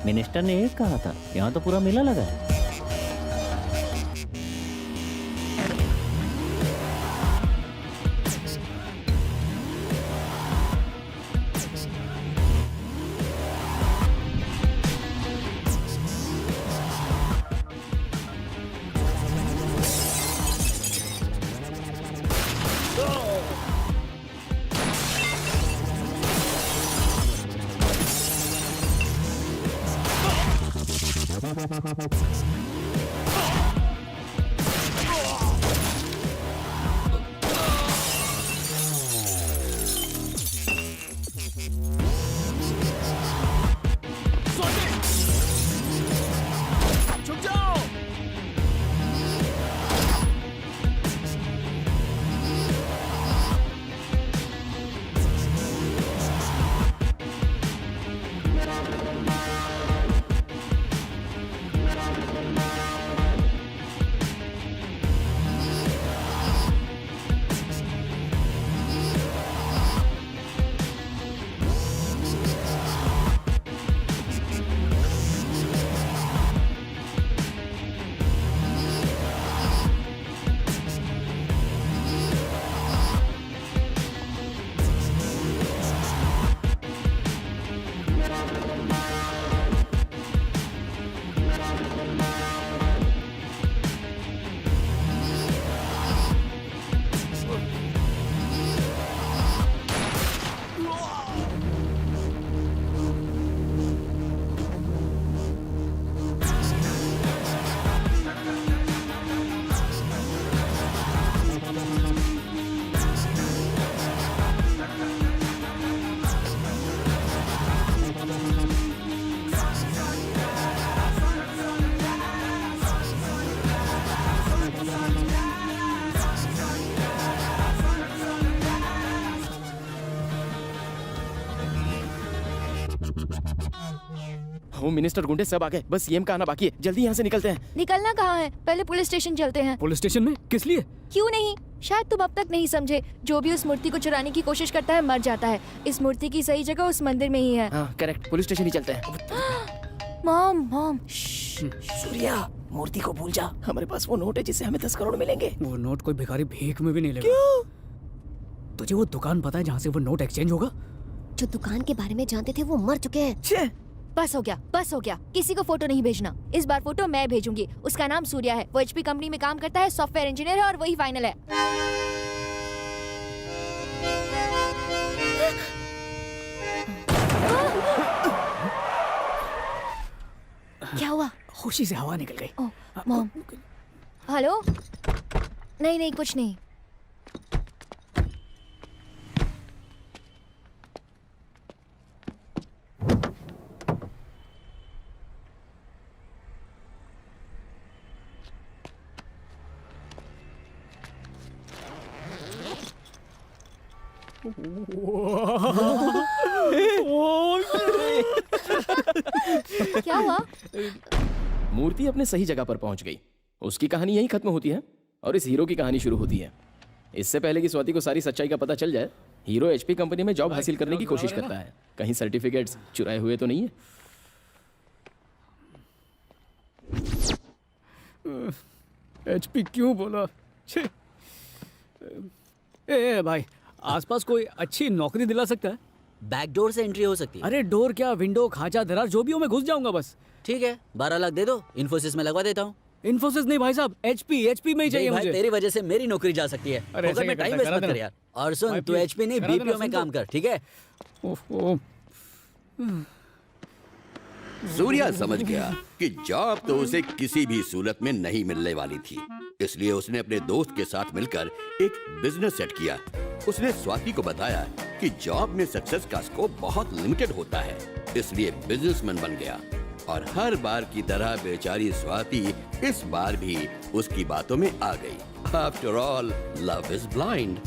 मिनिस्टर ने एक कहा था, यहाँ तो पूरा मेला लगा है। होम मिनिस्टर, गुंडे सब आ गए, बस सीएम का आना बाकी है। जल्दी यहाँ से निकलते हैं। निकलना कहाँ है, पहले पुलिस स्टेशन चलते हैं। पुलिस स्टेशन में किस लिए? क्यों नहीं, शायद तुम अब तक नहीं समझे। जो भी उस मूर्ति को चुराने की कोशिश करता है मर जाता है। इस मूर्ति की सही जगह उस मंदिर में ही है। हाँ करेक्ट, पुलिस स्टेशन ही चलते हैं। मॉम मॉम सूर्या, मूर्ति को भूल जा, हमारे पास वो नोट है जिससे हमें 10 करोड़ मिलेंगे। वो नोट कोई भिखारी भीख में भी नहीं लेगा। क्यों? तुझे वो दुकान पता है जहाँ से वो नोट एक्सचेंज होगा? जो दुकान के बारे में जानते थे वो मर चुके हैं। बस हो गया, बस हो गया। किसी को फोटो नहीं भेजना। इस बार फोटो मैं भेजूंगी। उसका नाम सूर्या है, वो HP कंपनी में काम करता है, सॉफ्टवेयर इंजीनियर है और वही फाइनल है। क्या हुआ? खुशी से हवा निकल गई। ओह, मॉम। हेलो? नहीं नहीं कुछ नहीं। क्या हुआ? मूर्ति अपने सही जगह पर पहुंच गई। उसकी कहानी यहीं खत्म होती है और इस हीरो की कहानी शुरू होती है। इससे पहले कि स्वाति को सारी सच्चाई का पता चल जाए, हीरो HP कंपनी में जॉब हासिल करने की कोशिश करता है। कहीं सर्टिफिकेट्स चुराए हुए तो नहीं है? HP क्यों बोला? ए भाई, आसपास कोई अच्छी नौकरी दिला सकता है? बैकडोर से एंट्री हो सकती है। अरे डोर क्या, विंडो, खाचा, दरार, जो भी हो मैं घुस जाऊंगा बस। ठीक है, 12 लाख दे दो, इन्फोसिस में लगवा देता हूँ। इन्फोसिस नहीं भाई साहब, HP में ही चाहिए मुझे। तेरी वजह से मेरी नौकरी जा सकती है। अरे में टाइम वेस्ट मत कर यार। और सुन, तू HP नहीं BPO में काम कर, ठीक है? सूर्या समझ गया कि जॉब तो उसे किसी भी सूरत में नहीं मिलने वाली थी, इसलिए उसने अपने दोस्त के साथ मिलकर एक बिजनेस सेट किया। उसने स्वाति को बताया कि जॉब में सक्सेस का स्कोप बहुत लिमिटेड होता है, इसलिए बिजनेसमैन बन गया। और हर बार की तरह बेचारी स्वाति इस बार भी उसकी बातों में आ गई। After all, love is blind.